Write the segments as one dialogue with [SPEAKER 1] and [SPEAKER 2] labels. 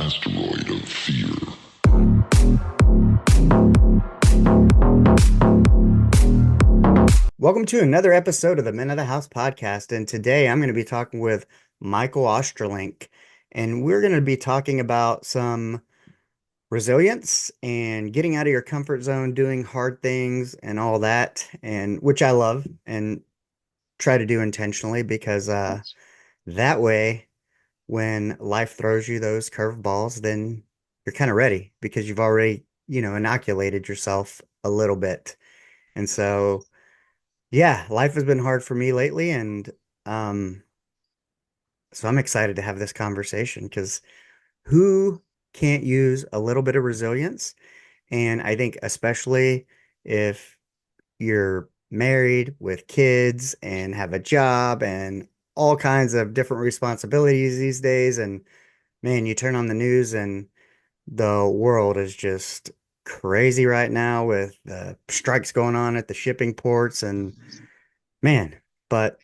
[SPEAKER 1] Asteroid of fear.
[SPEAKER 2] Welcome to another episode of the Men of the House podcast. And today I'm going to be talking with Michael Ostrolenk. And we're going to be talking about some resilience and getting out of your comfort zone, doing hard things and all that, and which I love and try to do intentionally because that way, when life throws you those curveballs, then you're kind of ready because you've already, inoculated yourself a little bit. And so, yeah, life has been hard for me lately, and um, so I'm excited to have this conversation because who can't use a little bit of resilience? And I think especially if you're married with kids and have a job and all kinds of different responsibilities these days, and man, you turn on the news and the world is just crazy right now with the strikes going on at the shipping ports and man, but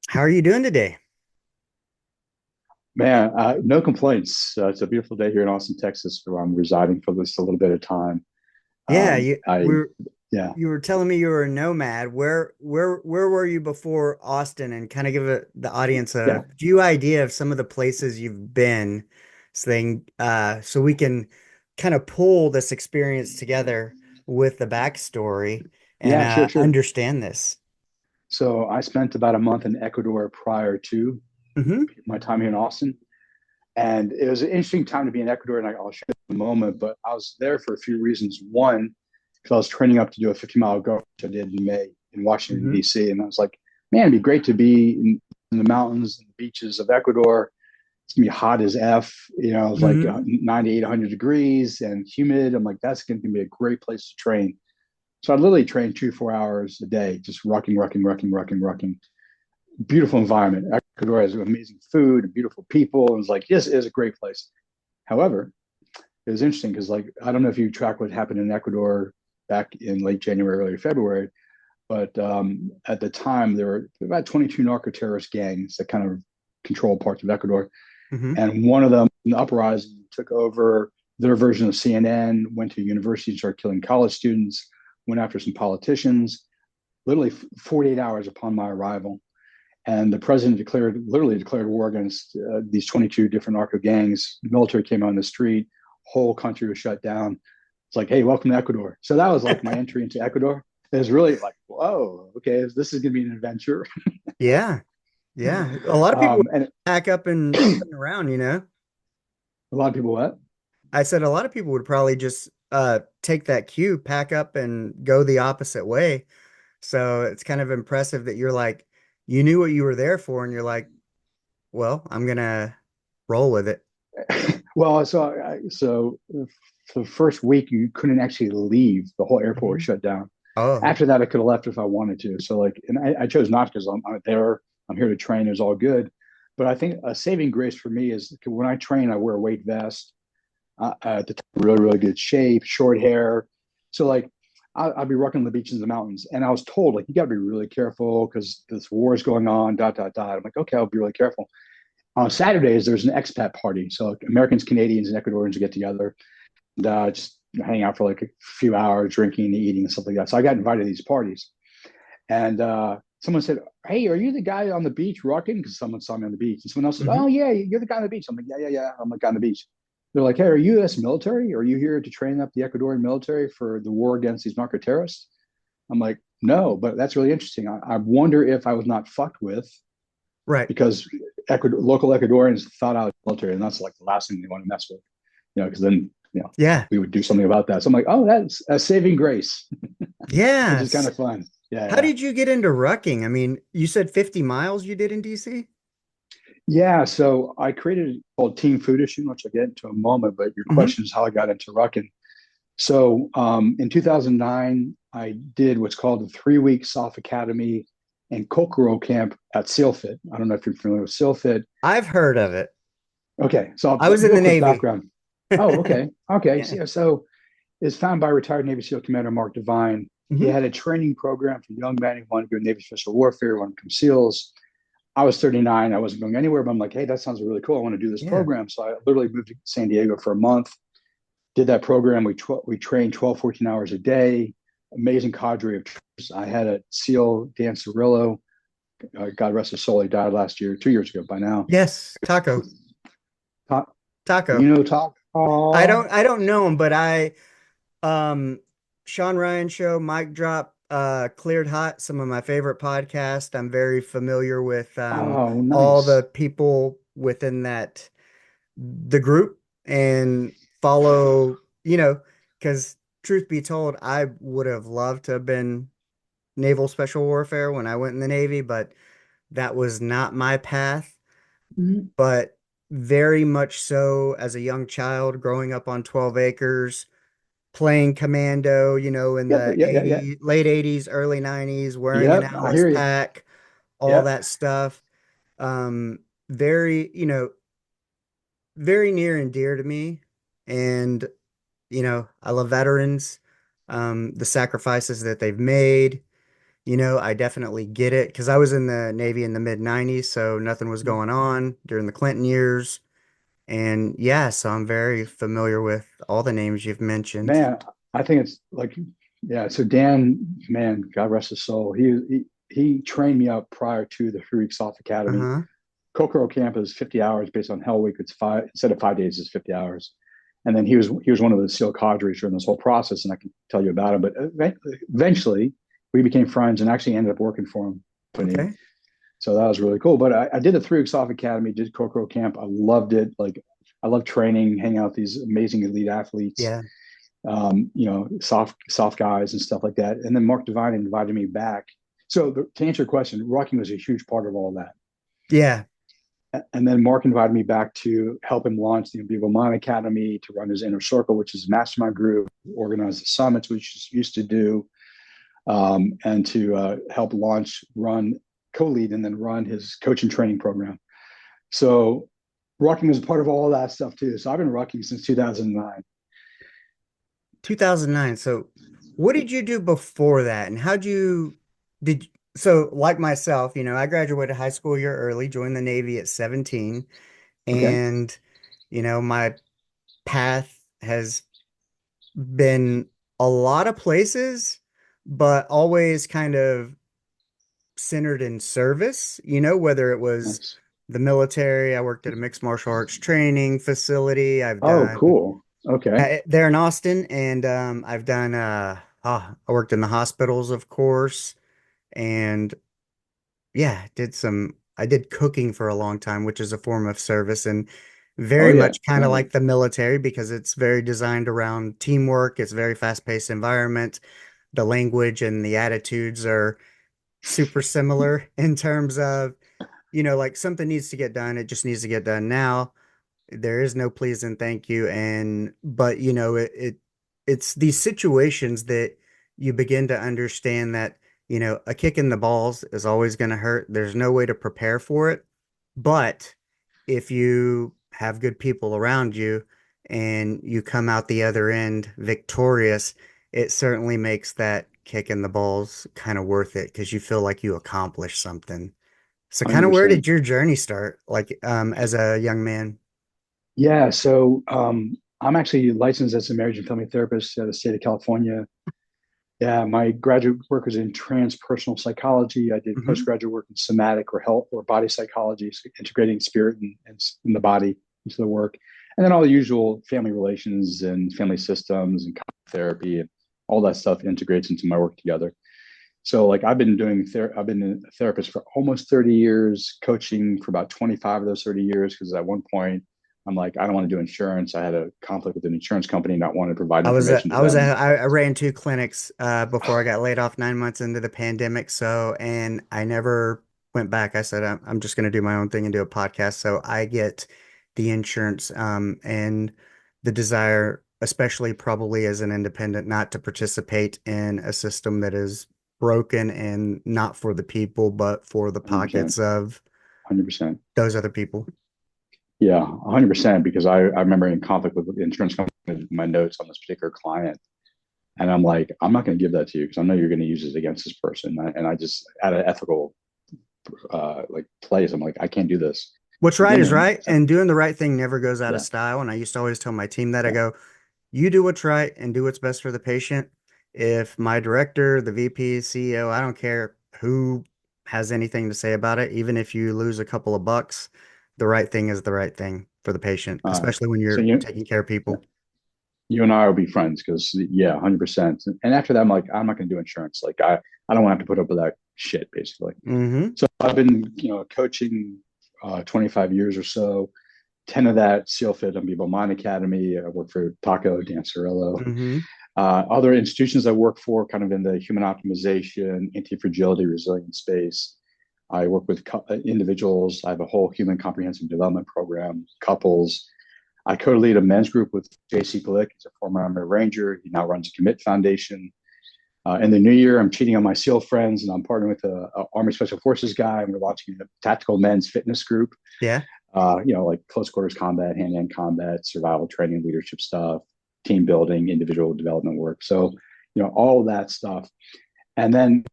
[SPEAKER 2] how are you doing today?
[SPEAKER 3] Man, no complaints. It's a beautiful day here in Austin, Texas, where I'm residing for this a little bit of time.
[SPEAKER 2] Yeah,
[SPEAKER 3] Um, I, yeah,
[SPEAKER 2] you were telling me you were a nomad. Where were you before Austin? And kind of give the audience
[SPEAKER 3] yeah,
[SPEAKER 2] a few idea of some of the places you've been, so we can kind of pull this experience together with the backstory and
[SPEAKER 3] yeah, sure.
[SPEAKER 2] understand this.
[SPEAKER 3] So I spent about a month in Ecuador prior to
[SPEAKER 2] Hmm.
[SPEAKER 3] my time here in Austin, and it was an interesting time to be in Ecuador, and I'll share in a moment. But I was there for a few reasons. One, because I was training up to do a 50-mile go, which I did in May in Washington
[SPEAKER 2] Hmm.
[SPEAKER 3] D.C., and I was like, man, it'd be great to be in the mountains and the beaches of Ecuador. It's gonna be hot as F, it's like
[SPEAKER 2] Hmm.
[SPEAKER 3] 98, 100 degrees and humid. I'm like, that's gonna be a great place to train. So I literally trained 2 4 hours a day, just rucking. Beautiful environment. Ecuador has amazing food and beautiful people. It was like, yes, it is a great place. However, it was interesting because, like, I don't know if you track what happened in Ecuador back in late January, early February, but at the time there were about 22 narco terrorist gangs that kind of control parts of Ecuador.
[SPEAKER 2] Hmm.
[SPEAKER 3] And one of them, an uprising, took over their version of CNN, went to universities, and started killing college students, went after some politicians, literally 48 hours upon my arrival. And the president literally declared war against these 22 different narco gangs. The military came on the street, whole country was shut down. It's like, hey, welcome to Ecuador. So that was like my entry into Ecuador. It was really like, whoa, okay, this is going to be an adventure.
[SPEAKER 2] Yeah, yeah. A lot of people would
[SPEAKER 3] And
[SPEAKER 2] pack up and
[SPEAKER 3] a
[SPEAKER 2] turn around, you know.
[SPEAKER 3] lot of people, what?
[SPEAKER 2] I said a lot of people would probably just take that cue, pack up and go the opposite way. So it's kind of impressive that you're like, you knew what you were there for, and you're like, well, I'm gonna roll with it.
[SPEAKER 3] Well, so for the first week, you couldn't actually leave. The whole airport was
[SPEAKER 2] Mhm.
[SPEAKER 3] shut down.
[SPEAKER 2] Oh,
[SPEAKER 3] After that, I could have left if I wanted to. So like, and I chose not because I'm there. I'm here to train. It's all good. But I think a saving grace for me is when I train, I wear a weight vest. At the time, really good shape, short hair. So like, I'd be rocking the beaches and the mountains. And I was told like, you got to be really careful because this war is going on. Dot dot dot. I'm like, okay, I'll be really careful. On Saturdays, there's an expat party. So like, Americans, Canadians, and Ecuadorians get together and just hang out for like a few hours, drinking, eating, and stuff like that. So I got invited to these parties. And someone said, hey, are you the guy on the beach rocking? Because someone saw me on the beach. And someone else said,
[SPEAKER 2] hmm.
[SPEAKER 3] oh, yeah, you're the guy on the beach. I'm like, yeah. I'm the guy on the beach. They're like, hey, are you U.S. military? Are you here to train up the Ecuadorian military for the war against these narco terrorists? I'm like, no, but that's really interesting. I wonder if I was not fucked with
[SPEAKER 2] Right.
[SPEAKER 3] because local Ecuadorians thought I was military, and that's like the last thing they want to mess with, because then
[SPEAKER 2] Yeah.
[SPEAKER 3] we would do something about that. So I'm like, oh, that's a saving grace, which is kind
[SPEAKER 2] Yes.
[SPEAKER 3] of fun. Yeah,
[SPEAKER 2] How
[SPEAKER 3] yeah,
[SPEAKER 2] did you get into rucking? I mean, you said 50 miles you did in DC?
[SPEAKER 3] yeah. So I created called Team Food Issue, which I'll get into in a moment. But your
[SPEAKER 2] Hmm.
[SPEAKER 3] question is how I got into rucking. So in 2009, I did what's called the 3 week SOF Academy and Kokoro camp at SEALFIT. I don't know if you're familiar with SEALFIT.
[SPEAKER 2] I've heard of it.
[SPEAKER 3] Okay, so
[SPEAKER 2] I was in
[SPEAKER 3] real
[SPEAKER 2] the
[SPEAKER 3] quick
[SPEAKER 2] Navy.
[SPEAKER 3] background. Oh, okay.
[SPEAKER 2] Yeah.
[SPEAKER 3] So it's founded by retired Navy SEAL Commander Mark Devine. He
[SPEAKER 2] Hmm.
[SPEAKER 3] had a training program for young men who wanted to go Navy Special Warfare, wanted to become SEALs. I was 39. I wasn't going anywhere, but I'm like, hey, that sounds really cool. I want to do this
[SPEAKER 2] Yeah.
[SPEAKER 3] program. So I literally moved to San Diego for a month, did that program. We trained 12, 14 hours a day, amazing cadre of troops. I had a SEAL, Dan Cirillo, God rest his soul. He died last year, 2 years ago by now.
[SPEAKER 2] Yes, Taco.
[SPEAKER 3] Talk,
[SPEAKER 2] Taco.
[SPEAKER 3] talk.
[SPEAKER 2] I don't know him, but um Sean Ryan show, Mic Drop, Cleared Hot, some of my favorite podcasts. I'm very familiar with
[SPEAKER 3] Oh,
[SPEAKER 2] all
[SPEAKER 3] nice.
[SPEAKER 2] the people within the group and follow, because truth be told, I would have loved to have been naval special warfare when I went in the Navy, but that was not my path.
[SPEAKER 3] Mhm.
[SPEAKER 2] But very much so as a young child growing up on 12 acres, playing commando, in
[SPEAKER 3] Yep,
[SPEAKER 2] the
[SPEAKER 3] yeah, yeah, yeah.
[SPEAKER 2] late 80s, early 90s, wearing an
[SPEAKER 3] Yep, I
[SPEAKER 2] Alice
[SPEAKER 3] hear you.
[SPEAKER 2] pack, all
[SPEAKER 3] Yep,
[SPEAKER 2] that stuff. Um, very, very near and dear to me. And, I love veterans, the sacrifices that they've made. I definitely get it because I was in the Navy in the mid 90s, so nothing was going on during the Clinton years. And yeah, so I'm very familiar with all the names you've mentioned.
[SPEAKER 3] man. I think it's like, yeah. So Dan, man, God rest his soul. He trained me up prior to the 3 weeks off academy.
[SPEAKER 2] Uh-huh.
[SPEAKER 3] Kokoro camp is 50 hours based on Hell Week. It's five instead of 5 days, it's 50 hours. And then he was one of the SEAL cadres during this whole process, and I can tell you about him. But eventually, we became friends and actually ended up working for him.
[SPEAKER 2] Okay.
[SPEAKER 3] So that was really cool. But I did the 3 weeks off academy, did Kokoro camp. I loved it. Like I love training, hanging out with these amazing elite athletes,
[SPEAKER 2] Yeah.
[SPEAKER 3] soft guys and stuff like that. And then Mark Devine invited me back. So to answer your question, rocking was a huge part of all that.
[SPEAKER 2] Yeah.
[SPEAKER 3] And then Mark invited me back to help him launch the Invaluable Mind Academy, to run his inner circle, which is a mastermind group, organize the summits, which he used to do, and to help launch, run, co-lead, and then run his coaching training program. So rocking is a part of all that stuff too. So I've been rocking since 2009.
[SPEAKER 2] 2009. So what did you do before that? And did, so like myself, I graduated high school a year early, joined the Navy at 17,
[SPEAKER 3] Okay,
[SPEAKER 2] and, my path has been a lot of places, but always kind of centered in service, whether it was
[SPEAKER 3] nice.
[SPEAKER 2] the military. I worked at a mixed martial arts training facility. I've
[SPEAKER 3] Oh,
[SPEAKER 2] done
[SPEAKER 3] cool. Okay,
[SPEAKER 2] there in Austin, and I've done I worked in the hospitals, of course, and yeah, I did cooking for a long time, which is a form of service and
[SPEAKER 3] oh
[SPEAKER 2] very
[SPEAKER 3] yeah,
[SPEAKER 2] much kind of
[SPEAKER 3] yeah.
[SPEAKER 2] like the military because it's very designed around teamwork. It's a very fast-paced environment. The language and the attitudes are super similar in terms of, like something needs to get done, it just needs to get done now. There is no please and thank you. And but it's these situations that you begin to understand that, a kick in the balls is always going to hurt. There's no way to prepare for it. But if you have good people around you and you come out the other end victorious, it certainly makes that kick in the balls kind of worth it because you feel like you accomplished something. So kind of where
[SPEAKER 3] 100%.
[SPEAKER 2] did your journey start, like as a young man?
[SPEAKER 3] Yeah, so I'm actually licensed as a marriage and family therapist at the state of California. Yeah, my graduate work was in transpersonal psychology. I did
[SPEAKER 2] Hmm.
[SPEAKER 3] postgraduate work in somatic or health or body psychology, so integrating spirit and the body into the work. And then all the usual family relations and family systems and therapy and all that stuff integrates into my work together. So like I've been a therapist for almost 30 years, coaching for about 25 of those 30 years, because at one point I'm like, I don't want to do insurance. I had a conflict with an insurance company, not wanting to provide information to them.
[SPEAKER 2] I ran two clinics before I got laid off 9 months into the pandemic. So, and I never went back. I said, I'm just going to do my own thing and do a podcast. So I get the insurance and the desire, especially probably as an independent, not to participate in a system that is broken and not for the people, but for the
[SPEAKER 3] 100%,
[SPEAKER 2] pockets of
[SPEAKER 3] 100%.
[SPEAKER 2] those other people.
[SPEAKER 3] Yeah, 100%. Because I remember in conflict with the insurance company, with my notes on this particular client. And I'm like, I'm not going to give that to you because I know you're going to use it against this person. And I just, out of ethical like place. I'm like, I can't do this.
[SPEAKER 2] What's
[SPEAKER 3] You
[SPEAKER 2] right
[SPEAKER 3] give me
[SPEAKER 2] is
[SPEAKER 3] a
[SPEAKER 2] right, and doing the right thing never goes out of
[SPEAKER 3] yeah,
[SPEAKER 2] style. And I used to always tell my team that I
[SPEAKER 3] yeah,
[SPEAKER 2] go, you do what's right and do what's best for the patient. If my director, the VP, CEO, I don't care who has anything to say about it, even if you lose a couple of bucks, the right thing is the right thing for the patient,
[SPEAKER 3] all right.
[SPEAKER 2] especially when
[SPEAKER 3] So
[SPEAKER 2] you're taking care of people.
[SPEAKER 3] you and I will be friends because yeah, 100%. And after that, I'm like, I'm not going to do insurance. Like I don't want to have to put up with that shit, basically.
[SPEAKER 2] Hmm.
[SPEAKER 3] So I've been, coaching 25 years or so. 10 of that SEAL Fit and Vivo Mind Academy. I work for Taco Dancerillo.
[SPEAKER 2] Hmm.
[SPEAKER 3] Other institutions I work for, kind of in the human optimization, anti-fragility, resilience space. I work with individuals. I have a whole human comprehensive development program, couples. I co-lead a men's group with JC Glick. He's a former Army Ranger. He now runs a Commit Foundation. In the new year, I'm cheating on my SEAL friends, and I'm partnering with a Army Special Forces guy. And we're launching a tactical men's fitness group.
[SPEAKER 2] Yeah.
[SPEAKER 3] Like close quarters combat, hand-to-hand combat, survival training, leadership stuff, team building, individual development work. So, all of that stuff. And then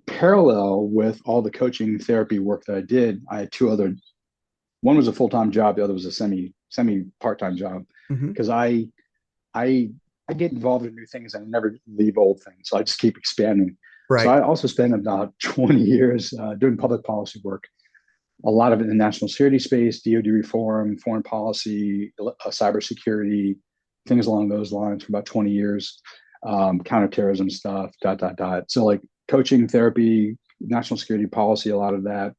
[SPEAKER 3] parallel with all the coaching therapy work that I did, I had two other. One was a full-time job, the other was a semi part-time job
[SPEAKER 2] Hmm.
[SPEAKER 3] because I I get involved in new things and I never leave old things. So I just keep expanding. So
[SPEAKER 2] Right.
[SPEAKER 3] I also spent about 20 years doing public policy work, a lot of it in the national security space, DoD reform, foreign policy, cybersecurity, things along those lines for about 20 years, counterterrorism stuff, dot, dot, dot. So like coaching, therapy, national security policy, a lot of that.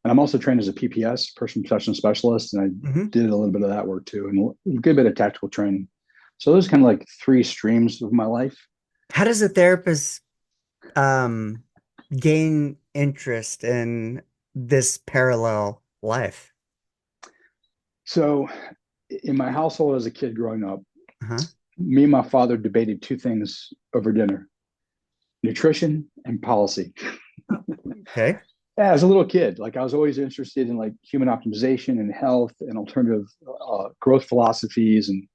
[SPEAKER 3] And I'm also trained as a PPS, person protection specialist, and I
[SPEAKER 2] Hmm.
[SPEAKER 3] did a little bit of that work too, and a good bit of tactical training. So those are kind of like three streams of my life.
[SPEAKER 2] How does a therapist um, gain interest in this parallel life?
[SPEAKER 3] So in my household as a kid growing up,
[SPEAKER 2] Uh-huh.
[SPEAKER 3] me and my father debated two things over dinner: nutrition and policy.
[SPEAKER 2] Okay.
[SPEAKER 3] Yeah, as a little kid, like I was always interested in like human optimization and health and alternative growth philosophies and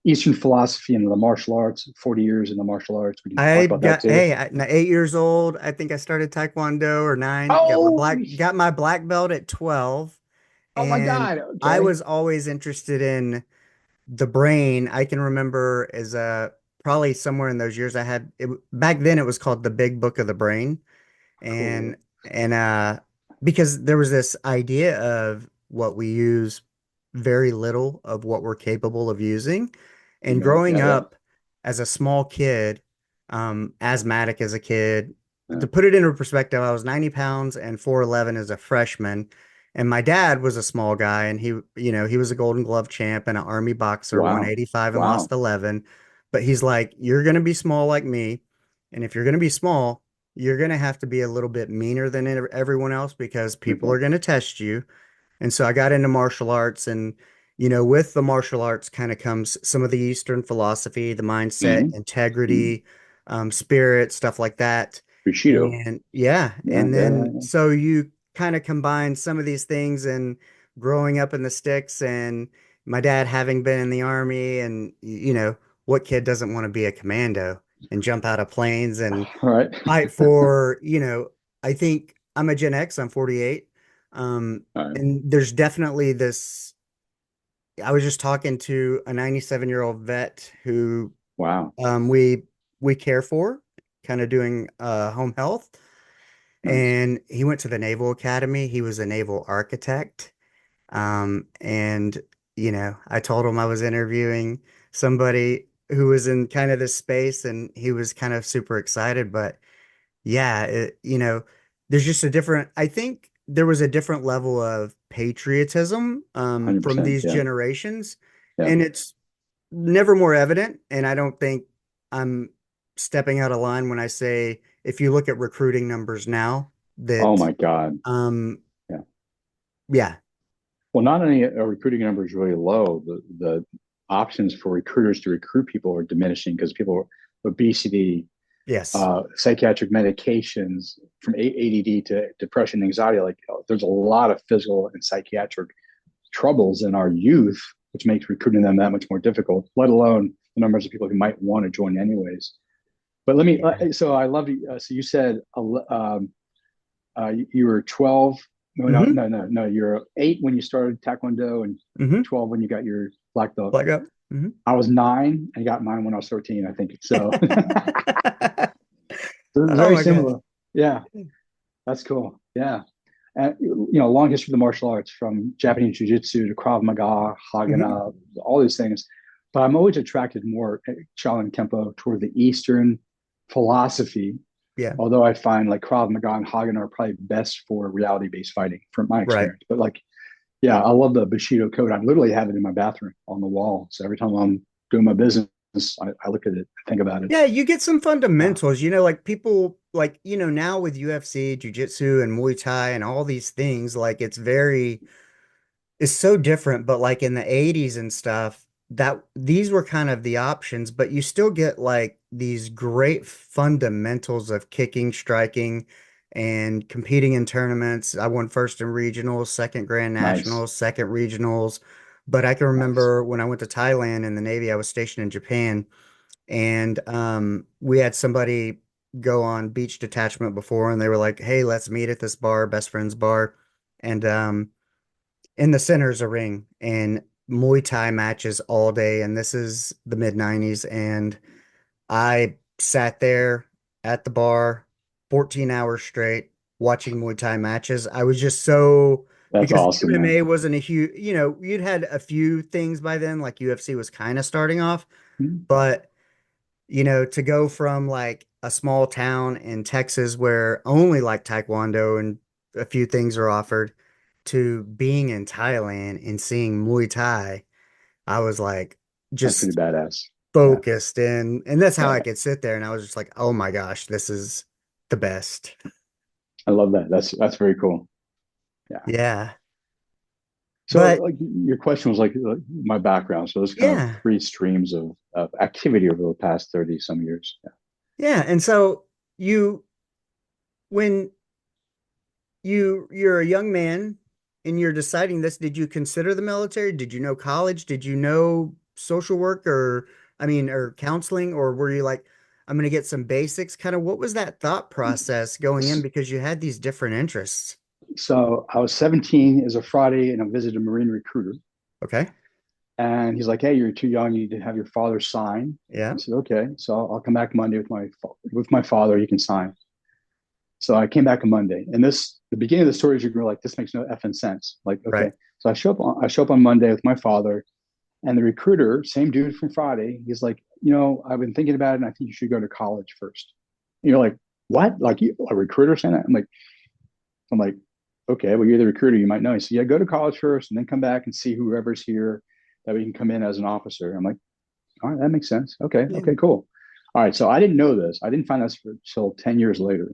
[SPEAKER 3] Eastern philosophy and the martial arts. 40 years in the martial arts. We can talk
[SPEAKER 2] I
[SPEAKER 3] about that
[SPEAKER 2] got
[SPEAKER 3] too.
[SPEAKER 2] hey, I'm 8 years old. I think I started Taekwondo or nine.
[SPEAKER 3] Oh,
[SPEAKER 2] Got my black belt at 12,
[SPEAKER 3] oh my
[SPEAKER 2] and
[SPEAKER 3] God.
[SPEAKER 2] I
[SPEAKER 3] Okay.
[SPEAKER 2] was always interested in the brain. I can remember as a probably somewhere in those years I had it back then it was called the Big Book of the Brain. and
[SPEAKER 3] Cool.
[SPEAKER 2] and because there was this idea of what we use very little of what we're capable of using. And
[SPEAKER 3] Yeah,
[SPEAKER 2] growing
[SPEAKER 3] yeah, yeah.
[SPEAKER 2] up as a small kid, asthmatic as a kid,
[SPEAKER 3] Yeah.
[SPEAKER 2] to put it into perspective, I was 90 pounds and 4'11" as a freshman. And my dad was a small guy, and he was a Golden Glove champ and an Army boxer,
[SPEAKER 3] Wow.
[SPEAKER 2] 185 and lost
[SPEAKER 3] Wow.
[SPEAKER 2] 11. But he's like, you're going to be small like me. And if you're going to be small, you're going to have to be a little bit meaner than everyone else because people
[SPEAKER 3] Okay.
[SPEAKER 2] are going to test you. And so I got into martial arts, and with the martial arts kind of comes some of the Eastern philosophy, the mindset,
[SPEAKER 3] Mm-hmm. Mm-hmm.
[SPEAKER 2] integrity, spirit, stuff like that.
[SPEAKER 3] Bushido.
[SPEAKER 2] And yeah,
[SPEAKER 3] Yeah,
[SPEAKER 2] and
[SPEAKER 3] yeah, yeah,
[SPEAKER 2] then
[SPEAKER 3] yeah.
[SPEAKER 2] so you kind of combine some of these things and growing up in the sticks and my dad having been in the army and what kid doesn't want to be a commando and jump out of planes and
[SPEAKER 3] All right.
[SPEAKER 2] fight for, I think I'm a Gen X, I'm 48.
[SPEAKER 3] All right.
[SPEAKER 2] And there's definitely this. I was just talking to a 97-year-old vet who
[SPEAKER 3] Wow.
[SPEAKER 2] we care for, kind of doing home health.
[SPEAKER 3] Nice.
[SPEAKER 2] And he went to the Naval Academy. He was a naval architect. And I told him I was interviewing somebody who was in kind of this space, and he was kind of super excited. But yeah, there's just I think there was a different level of patriotism from
[SPEAKER 3] 100%.
[SPEAKER 2] these
[SPEAKER 3] Yeah.
[SPEAKER 2] generations,
[SPEAKER 3] Yeah.
[SPEAKER 2] and it's never more evident. And I don't think I'm stepping out of line when I say if you look at recruiting numbers now,
[SPEAKER 3] Oh
[SPEAKER 2] that
[SPEAKER 3] my God.
[SPEAKER 2] um,
[SPEAKER 3] Yeah.
[SPEAKER 2] yeah,
[SPEAKER 3] Well, not only are recruiting numbers really low, the options for recruiters to recruit people are diminishing because people obesity,
[SPEAKER 2] yes,
[SPEAKER 3] psychiatric medications from ADD to depression, anxiety. Like there's a lot of physical and psychiatric troubles in our youth, which makes recruiting them that much more difficult, let alone the numbers of people who might want to join anyways. But let me,
[SPEAKER 2] yeah,
[SPEAKER 3] so I love you. So you said you were 12 No, no,
[SPEAKER 2] Mm-hmm.
[SPEAKER 3] no, no, no. You're eight when you started Taekwondo and
[SPEAKER 2] Mm-hmm.
[SPEAKER 3] 12 when you got your black belt.
[SPEAKER 2] Black up. Mm-hmm.
[SPEAKER 3] I was nine and got mine when I was 13, I think. So it's
[SPEAKER 2] Oh
[SPEAKER 3] very
[SPEAKER 2] my gosh.
[SPEAKER 3] similar. Yeah, that's cool. Yeah. And, long history of the martial arts from Japanese jiu-jitsu to Krav Maga,
[SPEAKER 2] Mm-hmm.
[SPEAKER 3] Hagana, all these things. But I'm always attracted more Shaolin Kempo toward the Eastern philosophy.
[SPEAKER 2] Yeah.
[SPEAKER 3] Although I find like Krav Maga and Hagen are probably best for reality-based fighting from my
[SPEAKER 2] Right.
[SPEAKER 3] experience. But like, yeah, I love the Bushido code. I literally have it in my bathroom on the wall. So every time I'm doing my business, I look at it, I think about it.
[SPEAKER 2] Yeah, you get some
[SPEAKER 3] Yeah,
[SPEAKER 2] fundamentals, like people like, now with UFC, jiu-jitsu and Muay Thai and all these things, like it's so different, but like in the 80s and stuff, that these were kind of the options, but you still get like these great fundamentals of kicking, striking, and competing in tournaments. I won first in regionals, second grand
[SPEAKER 3] nice,
[SPEAKER 2] nationals, second regionals. But I can
[SPEAKER 3] nice.
[SPEAKER 2] remember when I went to Thailand in the Navy, I was stationed in Japan, and we had somebody go on beach detachment before, and they were like, "Hey, let's meet at this bar, best friends bar." And in the center is a ring and Muay Thai matches all day. And this is the mid 90s. And I sat there at the bar 14 hours straight watching Muay Thai matches. I was just so,
[SPEAKER 3] That's
[SPEAKER 2] because
[SPEAKER 3] awesome, man.
[SPEAKER 2] MMA wasn't a huge, you'd had a few things by then, like UFC was kind of starting off,
[SPEAKER 3] Hmm.
[SPEAKER 2] but to go from like a small town in Texas where only like Taekwondo and a few things are offered to being in Thailand and seeing Muay Thai, I was like
[SPEAKER 3] That's pretty
[SPEAKER 2] just
[SPEAKER 3] badass. Yeah,
[SPEAKER 2] focused and that's how I
[SPEAKER 3] yeah.
[SPEAKER 2] could sit there and I was just like, oh my gosh, this is the best.
[SPEAKER 3] I love that. That's very cool. Yeah.
[SPEAKER 2] Yeah.
[SPEAKER 3] So,
[SPEAKER 2] But
[SPEAKER 3] like, your question was like my background. So, there's kind of
[SPEAKER 2] yeah,
[SPEAKER 3] three streams of activity over the past 30 some years. Yeah.
[SPEAKER 2] yeah. And so you when you're a young man and you're deciding this, did you consider the military? Did you know college? Did you know social work or or counseling, or were you like, I'm going to get some basics? Kind of what was that thought process going in because you had these different interests?
[SPEAKER 3] So, I was 17 as a Friday, and I visited a Marine recruiter.
[SPEAKER 2] Okay.
[SPEAKER 3] And he's like, "Hey, you're too young. You need to have your father sign." I
[SPEAKER 2] Yeah.
[SPEAKER 3] said, "Okay." So I'll come back Monday with my father. He can sign. So I came back on Monday, and the beginning of the story is you're like, "This makes no effing sense." Like,
[SPEAKER 2] Right.
[SPEAKER 3] okay. So I show up on Monday with my father, and the recruiter, same dude from Friday, he's like, "I've been thinking about it, and I think you should go to college first." And you're like, "What? Like a recruiter saying that?" I'm like, "Okay, well, you're the recruiter. You might know." He said, "Yeah, go to college first, and then come back and see whoever's here that we can come in as an officer." I'm like, "All right, that makes sense. Okay,
[SPEAKER 2] Yeah.
[SPEAKER 3] okay, cool." All right, so I didn't know this. I didn't find this until 10 years later.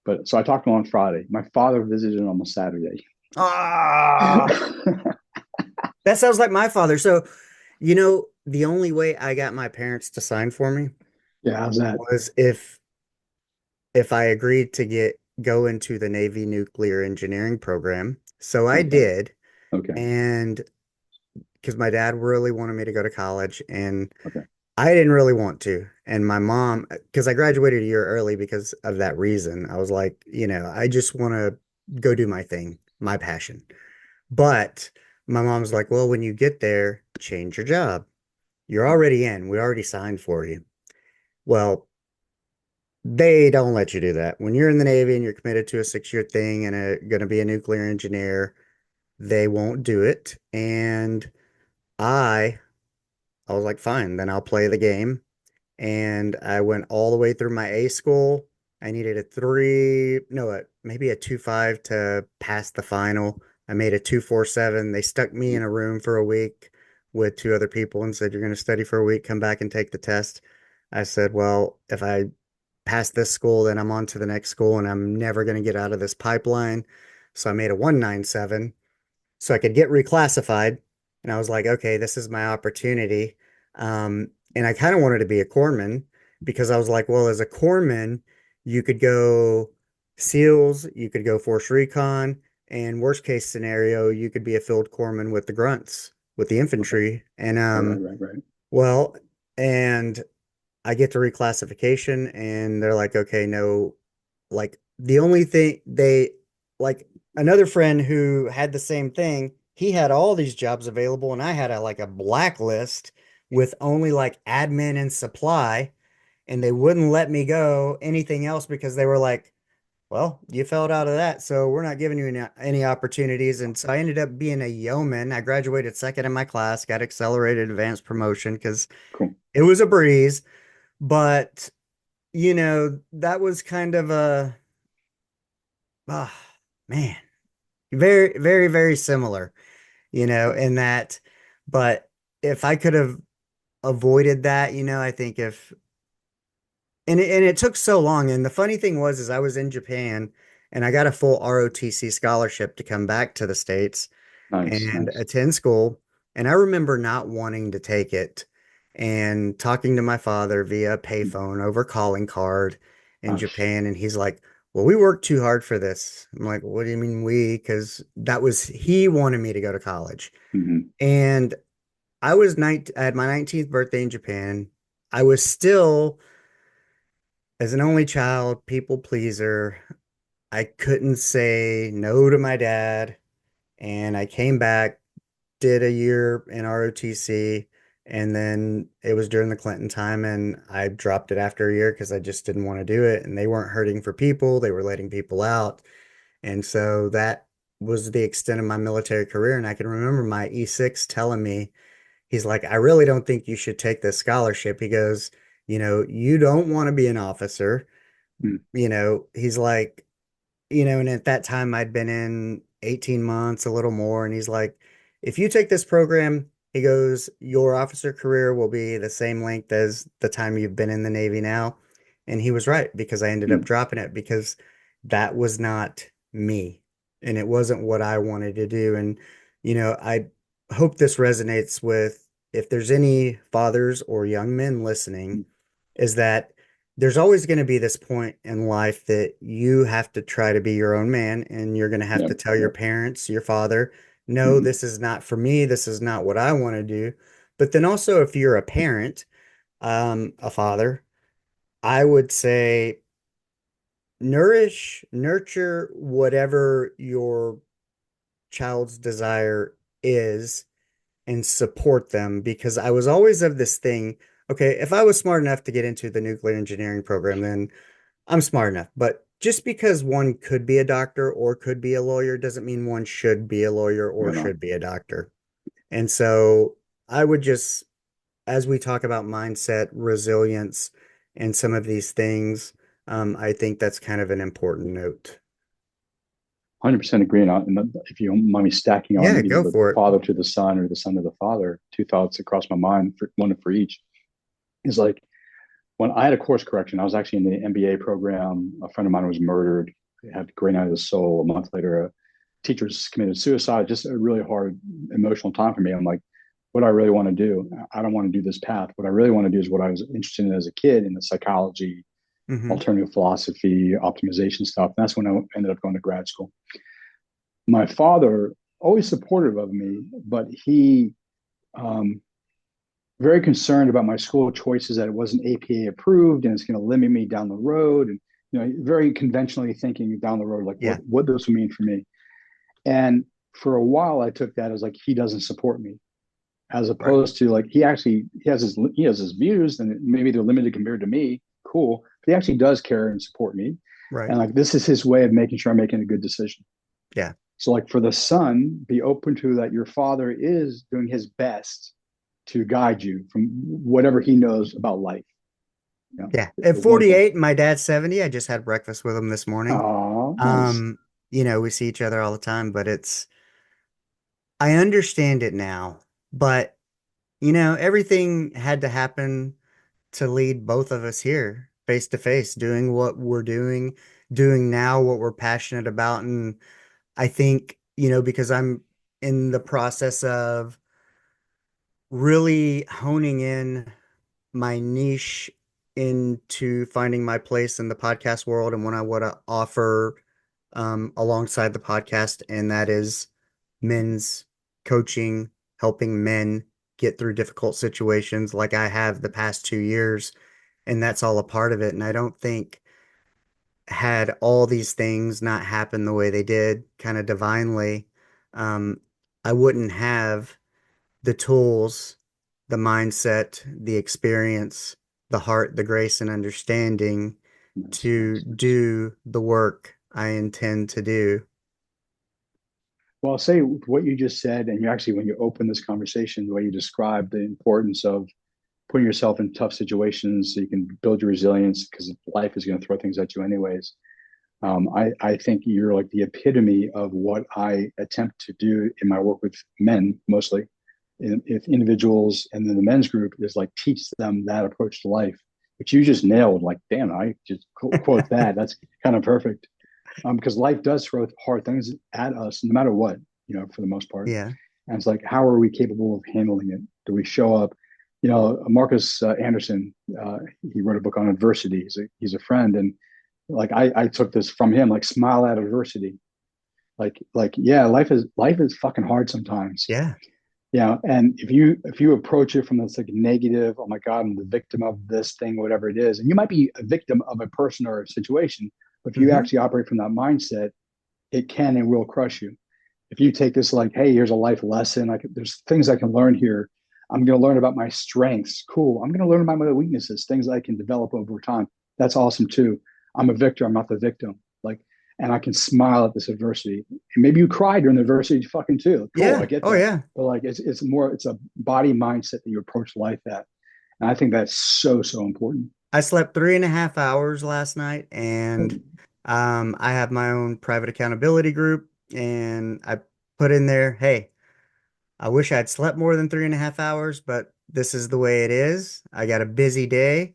[SPEAKER 3] But so I talked to him on Friday. My father visited him on Saturday.
[SPEAKER 2] Ah, that sounds like my father. So, the only way I got my parents to sign for me
[SPEAKER 3] Yeah, how's that?
[SPEAKER 2] was if I agreed to go into the Navy nuclear engineering program. So I
[SPEAKER 3] Okay,
[SPEAKER 2] did,
[SPEAKER 3] okay,
[SPEAKER 2] and because my dad really wanted me to go to college, and
[SPEAKER 3] okay.
[SPEAKER 2] I didn't really want to. And my mom, because I graduated a year early because of that reason, I was like, I just want to go do my thing, my passion. But my mom's like, well, when you get there, change your job. You're already in. We already signed for you. Well, they don't let you do that. When you're in the Navy and you're committed to a 6-year thing and going to be a nuclear engineer, they won't do it. And I, I was like, fine, then I'll play the game. And I went all the way through my A school. I needed a three, no, maybe a 2.5 to pass the final. I made a 2.47. They stuck me in a room for a week with two other people and said, you're going to study for a week, come back and take the test. I said, well, if I pass this school, then I'm on to the next school and I'm never going to get out of this pipeline. So I made a 197 so I could get reclassified. And I was like, okay, this is my opportunity. And I kind of wanted to be a corpsman because I was like, well, as a corpsman, you could go SEALs, you could go Force Recon, and worst case scenario, you could be a field corpsman with the grunts, with the
[SPEAKER 3] Okay.
[SPEAKER 2] infantry. And
[SPEAKER 3] Right, right, right, right.
[SPEAKER 2] well, and I get to reclassification, and they're like, okay, no, like the only thing they like. another friend who had the same thing, he had all these jobs available, and I had a blacklist with only like admin and supply, and they wouldn't let me go anything else because they were like, well, you fell out of that, so we're not giving you any opportunities. And so I ended up being a yeoman. I graduated second in my class, got accelerated advanced promotion because
[SPEAKER 3] Cool.
[SPEAKER 2] it was a breeze. But, that was kind of ah, man, very, very, very similar, in that. But if I could have avoided that, I think if and it took so long. And the funny thing was, is I was in Japan and I got a full ROTC scholarship to come back to the States
[SPEAKER 3] Nice,
[SPEAKER 2] and
[SPEAKER 3] nice.
[SPEAKER 2] attend school. And I remember not wanting to take it and talking to my father via payphone over calling card in
[SPEAKER 3] Gosh.
[SPEAKER 2] Japan. And he's like, well, we worked too hard for this. I'm like, what do you mean we? Because he wanted me to go to college.
[SPEAKER 3] Hmm.
[SPEAKER 2] And I had my 19th birthday in Japan. I was still, as an only child, people pleaser. I couldn't say no to my dad. And I came back, did a year in ROTC, and then it was during the Clinton time, and I dropped it after a year because I just didn't want to do it. And they weren't hurting for people, they were letting people out. And so that was the extent of my military career. And I can remember my E6 telling me, he's like, I really don't think you should take this scholarship. He goes, you don't want to be an officer. He's like, and at that time I'd been in 18 months, a little more. And he's like, if you take this program, he goes, your officer career will be the same length as the time you've been in the Navy now. And he was right because I ended up dropping it because that was not me and it wasn't what I wanted to do. And, I hope this resonates with if there's any fathers or young men listening, is that there's always going to be this point in life that you have to try to be your own man and you're going to have to
[SPEAKER 3] Yep,
[SPEAKER 2] tell your
[SPEAKER 3] yep.
[SPEAKER 2] parents, your father, no,
[SPEAKER 3] Hmm.
[SPEAKER 2] this is not for me. This is not what I want to do. But then also, if you're a parent, a father, I would say nurture whatever your child's desire is and support them because I was always of this thing. Okay, if I was smart enough to get into the nuclear engineering program, then I'm smart enough, but just because one could be a doctor or could be a lawyer doesn't mean one should be a lawyer or
[SPEAKER 3] Right on.
[SPEAKER 2] should be a doctor. And so I would just, as we talk about mindset, resilience, and some of these things, I think that's kind of an important note.
[SPEAKER 3] 100% agree. And if you don't mind me stacking on
[SPEAKER 2] Yeah,
[SPEAKER 3] either
[SPEAKER 2] go
[SPEAKER 3] the
[SPEAKER 2] for it.
[SPEAKER 3] father to the son or the son to the father, two thoughts across my mind, one for each, is like when I had a course correction, I was actually in the MBA program. A friend of mine was murdered, had a great night of the soul. A month later, a teacher committed suicide. Just a really hard emotional time for me. I'm like, what do I really want to do? I don't want to do this path. What I really want to do is what I was interested in as a kid in the psychology,
[SPEAKER 2] Hmm.
[SPEAKER 3] alternative philosophy, optimization stuff. And that's when I ended up going to grad school. My father, always supportive of me, but he um, very concerned about my school choices, that it wasn't APA approved and it's going to limit me down the road. And very conventionally thinking down the road, like
[SPEAKER 2] Yeah,
[SPEAKER 3] what this would mean for me. And for a while, I took that as like he doesn't support me, as
[SPEAKER 2] right,
[SPEAKER 3] opposed to like he has his views, and maybe they're limited compared to me. Cool, but he actually does care and support me,
[SPEAKER 2] right.
[SPEAKER 3] and like this is his way of making sure I'm making a good decision.
[SPEAKER 2] Yeah,
[SPEAKER 3] So, like for the son, be open to that your father is doing his best to guide you from whatever he knows about life. You know,
[SPEAKER 2] yeah. At
[SPEAKER 3] the one thing.
[SPEAKER 2] 48, my dad's 70. I just had breakfast with him this morning.
[SPEAKER 3] Oh, nice.
[SPEAKER 2] Um, we see each other all the time, but I understand it now, but everything had to happen to lead both of us here face to face, doing what we're doing now, what we're passionate about. And I think, because I'm in the process of really honing in my niche into finding my place in the podcast world and what I want to offer alongside the podcast, and that is men's coaching, helping men get through difficult situations like I have the past 2 years. And that's all a part of it. And I don't think had all these things not happen the way they did, kind of divinely, um, I wouldn't have the tools, the mindset, the experience, the heart, the grace, and understanding
[SPEAKER 3] Nice,
[SPEAKER 2] to
[SPEAKER 3] nice, nice.
[SPEAKER 2] do the work I intend to do.
[SPEAKER 3] Well, I'll say what you just said, and you actually, when you open this conversation, the way you described the importance of putting yourself in tough situations so you can build your resilience because life is going to throw things at you anyways. I think you're like the epitome of what I attempt to do in my work with men mostly. If individuals and then the men's group is like teach them that approach to life, which you just nailed. Like, damn, I just quote that. That's kind of perfect. Because life does throw hard things at us, no matter what, for the most part.
[SPEAKER 2] Yeah.
[SPEAKER 3] And it's like, how are we capable of handling it? Do we show up? Marcus Anderson, he wrote a book on adversity. He's a friend, and like I took this from him, like smile at adversity. Yeah, life is fucking hard sometimes.
[SPEAKER 2] Yeah.
[SPEAKER 3] Yeah, and if you approach it from this like negative, oh my God, I'm the victim of this thing, whatever it is, and you might be a victim of a person or a situation, but if you
[SPEAKER 2] Hmm.
[SPEAKER 3] actually operate from that mindset, it can and will crush you. If you take this like, hey, here's a life lesson, there's things I can learn here. I'm going to learn about my strengths. Cool. I'm going to learn about my weaknesses, things I can develop over time. That's awesome too. I'm a victor. I'm not the victim. Like, and I can smile at this adversity. And maybe you cried during the adversity fucking too. Cool. I
[SPEAKER 2] Yeah.
[SPEAKER 3] get
[SPEAKER 2] Oh,
[SPEAKER 3] that.
[SPEAKER 2] yeah.
[SPEAKER 3] But like, it's a body mindset that you approach life at. And I think that's so, so important.
[SPEAKER 2] I slept 3.5 hours last night, and I have my own private accountability group, and I put in there, hey, I wish I'd slept more than 3.5 hours, but this is the way it is. I got a busy day.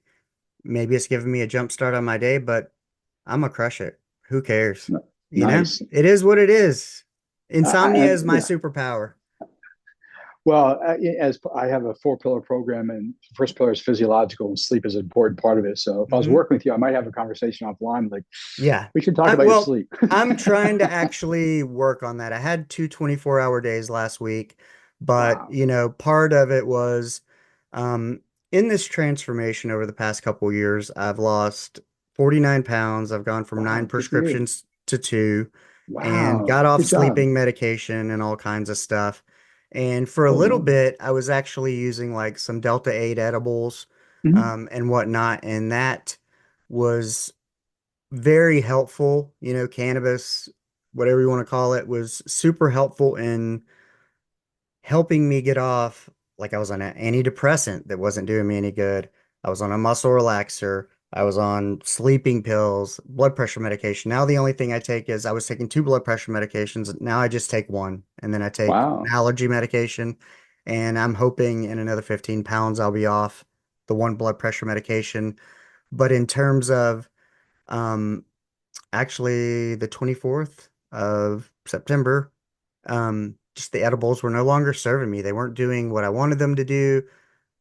[SPEAKER 2] Maybe it's giving me a jump start on my day, but I'm gonna crush it. Who cares?
[SPEAKER 3] Nice.
[SPEAKER 2] It is what it is. Insomnia is my
[SPEAKER 3] Yeah.
[SPEAKER 2] superpower.
[SPEAKER 3] Well, as I have a four-pillar program, and the first pillar is physiological, and sleep is an important part of it. So if I was
[SPEAKER 2] Hmm.
[SPEAKER 3] working with you, I might have a conversation offline. Like,
[SPEAKER 2] Yeah.
[SPEAKER 3] we should talk about your
[SPEAKER 2] Well,
[SPEAKER 3] sleep.
[SPEAKER 2] I'm trying to actually work on that. I had two 24-hour days last week, but
[SPEAKER 3] Wow,
[SPEAKER 2] part of it was um in this transformation over the past couple years, I've lost 49 pounds. I've gone from nine
[SPEAKER 3] wow, good for you.
[SPEAKER 2] prescriptions to two and
[SPEAKER 3] Wow,
[SPEAKER 2] got off
[SPEAKER 3] good job.
[SPEAKER 2] sleeping medication and all kinds of stuff. And for a
[SPEAKER 3] Well
[SPEAKER 2] little
[SPEAKER 3] done.
[SPEAKER 2] bit, I was actually using like some Delta 8 edibles
[SPEAKER 3] Mhm.
[SPEAKER 2] and whatnot, and that was very helpful. Cannabis, whatever you want to call it, was super helpful in helping me get off. Like I was on an antidepressant that wasn't doing me any good. I was on a muscle relaxer. I was on sleeping pills, blood pressure medication. Now the only thing I take is I was taking two blood pressure medications. Now I just take one, and then I take an
[SPEAKER 3] Wow.
[SPEAKER 2] allergy medication. And I'm hoping in another 15 pounds I'll be off the one blood pressure medication. But in terms of um, actually the 24th of September, just the edibles were no longer serving me. They weren't doing what I wanted them to do.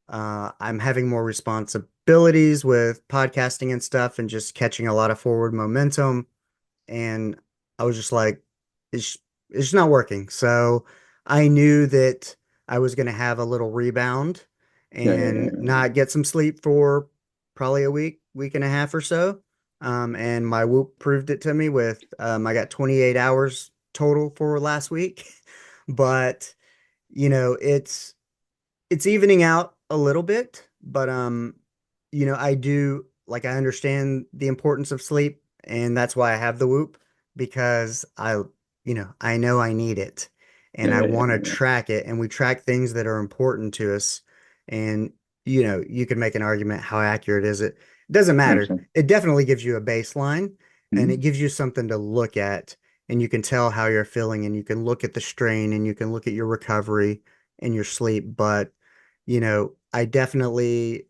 [SPEAKER 2] I'm having more responsibilities with podcasting and stuff and just catching a lot of forward momentum. And I was just like, it's it's not working. So I knew that I was going to have a little rebound
[SPEAKER 3] Yeah, yeah, yeah,
[SPEAKER 2] and
[SPEAKER 3] yeah.
[SPEAKER 2] not get some sleep for probably a week and a half or so. And my Whoop proved it to me with I got 28 hours total for last week. But it's evening out a little bit, but I do like I understand the importance of sleep, and that's why I have the Whoop because I know I need it,
[SPEAKER 3] Yeah,
[SPEAKER 2] and I
[SPEAKER 3] yeah, yeah,
[SPEAKER 2] want to
[SPEAKER 3] yeah, yeah.
[SPEAKER 2] track it, and we track things that are important to us, and you can make an argument how accurate is it? It doesn't
[SPEAKER 3] I
[SPEAKER 2] matter.
[SPEAKER 3] understand.
[SPEAKER 2] It definitely gives you a baseline, and it
[SPEAKER 3] Mhm.
[SPEAKER 2] gives you something to look at, and you can tell how you're feeling, and you can look at the strain, and you can look at your recovery and your sleep, but I definitely,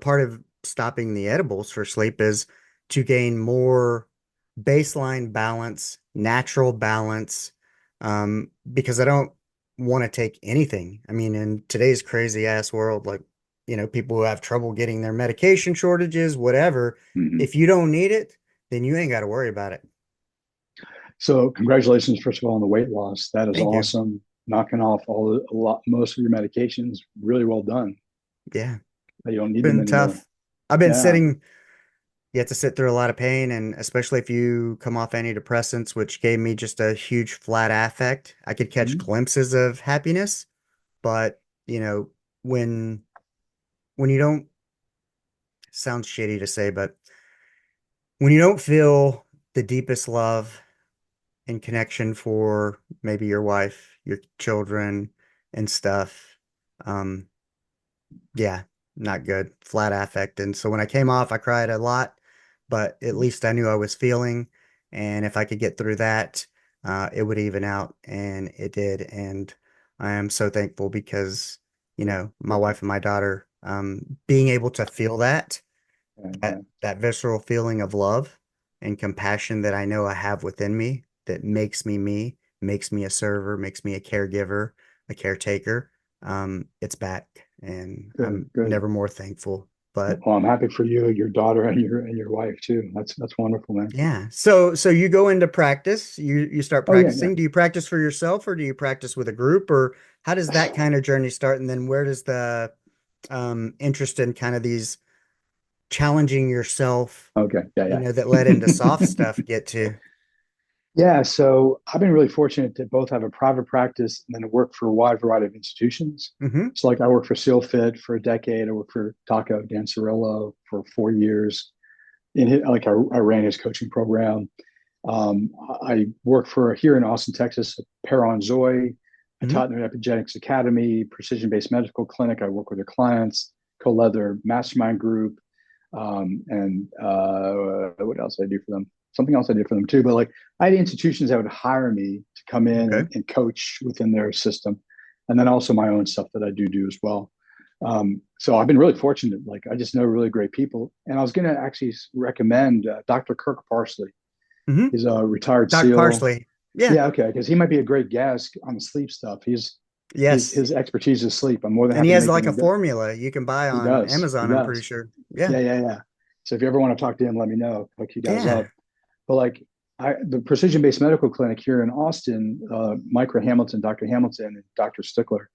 [SPEAKER 2] part of stopping the edibles for sleep is to gain more baseline balance, natural balance, because I don't want to take anything. I mean, in today's crazy ass world, like, people who have trouble getting their medication shortages, whatever,
[SPEAKER 3] Mhm.
[SPEAKER 2] if you don't need it, then you ain't got to worry about it.
[SPEAKER 3] So, congratulations, first of all, on the weight loss. That is
[SPEAKER 2] Thank you.
[SPEAKER 3] awesome. Knocking off most of your medications. Really well done.
[SPEAKER 2] Yeah,
[SPEAKER 3] You don't need them
[SPEAKER 2] been
[SPEAKER 3] anymore.
[SPEAKER 2] tough. I've been
[SPEAKER 3] Yeah.
[SPEAKER 2] sitting. you have to sit through a lot of pain, and especially if you come off antidepressants, which gave me just a huge flat affect. I could catch
[SPEAKER 3] Mhm.
[SPEAKER 2] glimpses of happiness, but you know, when when you don't, sounds shitty to say, but when you don't feel the deepest love and connection for maybe your wife, your children, and stuff, um, yeah, not good. Flat affect. And so when I came off, I cried a lot, but at least I knew I was feeling. And if I could get through that, it would even out. And it did. And I am so thankful because, my wife and my daughter, being able to feel that,
[SPEAKER 3] Yeah, yeah.
[SPEAKER 2] that visceral feeling of love and compassion that I know I have within me that makes me, makes me a server, makes me a caregiver, a caretaker. It's back, and
[SPEAKER 3] Good,
[SPEAKER 2] I'm
[SPEAKER 3] good.
[SPEAKER 2] never more thankful. But
[SPEAKER 3] Well, I'm happy for you, your daughter, and your wife too. That's wonderful, man.
[SPEAKER 2] yeah, so you go into practice, you start
[SPEAKER 3] Oh yeah, yeah.
[SPEAKER 2] practicing. Do you practice for yourself or do you practice with a group, or how does that kind of journey start? And then where does the interest in kind of these challenging yourself,
[SPEAKER 3] Okay, yeah,
[SPEAKER 2] that led into soft
[SPEAKER 3] yeah.
[SPEAKER 2] stuff get to?
[SPEAKER 3] Yeah, so I've been really fortunate to both have a private practice and then work for a wide variety of institutions.
[SPEAKER 2] Hmm.
[SPEAKER 3] So, like, I worked for SealFit for a decade. I worked for Taco Dan Cirillo for 4 years. I ran his coaching program. I worked for here in Austin, Texas, Peron Zoe. I
[SPEAKER 2] Hmm.
[SPEAKER 3] taught in their Epigenetics Academy, precision-based medical clinic. I work with their clients, co-led their mastermind group, and what else did I do for them? Something else I did for them too. But like, I had institutions that would hire me to come in
[SPEAKER 2] Okay.
[SPEAKER 3] and coach within their system, and then also my own stuff that I do as well. So I've been really fortunate. Like, I just know really great people, and I was going to actually recommend Dr. Kirk Parsley.
[SPEAKER 2] Hmm.
[SPEAKER 3] He's a retired
[SPEAKER 2] Doc
[SPEAKER 3] SEAL.
[SPEAKER 2] Parsley. Yeah.
[SPEAKER 3] Yeah, okay, because he might be a great guest on the sleep stuff. His
[SPEAKER 2] Yes.
[SPEAKER 3] his expertise is sleep. I'm more than
[SPEAKER 2] And he
[SPEAKER 3] happy to
[SPEAKER 2] has
[SPEAKER 3] make
[SPEAKER 2] like
[SPEAKER 3] him
[SPEAKER 2] a
[SPEAKER 3] a good.
[SPEAKER 2] formula you can buy
[SPEAKER 3] He
[SPEAKER 2] on
[SPEAKER 3] does. He
[SPEAKER 2] Amazon, I'm pretty
[SPEAKER 3] does.
[SPEAKER 2] sure. Yeah.
[SPEAKER 3] Yeah, yeah, yeah. So if you ever want to talk to him, let me know. Hook you guys
[SPEAKER 2] Yeah.
[SPEAKER 3] up. But like, the precision based medical clinic here in Austin, Micro Hamilton, Dr. Hamilton, and Dr. Stickler,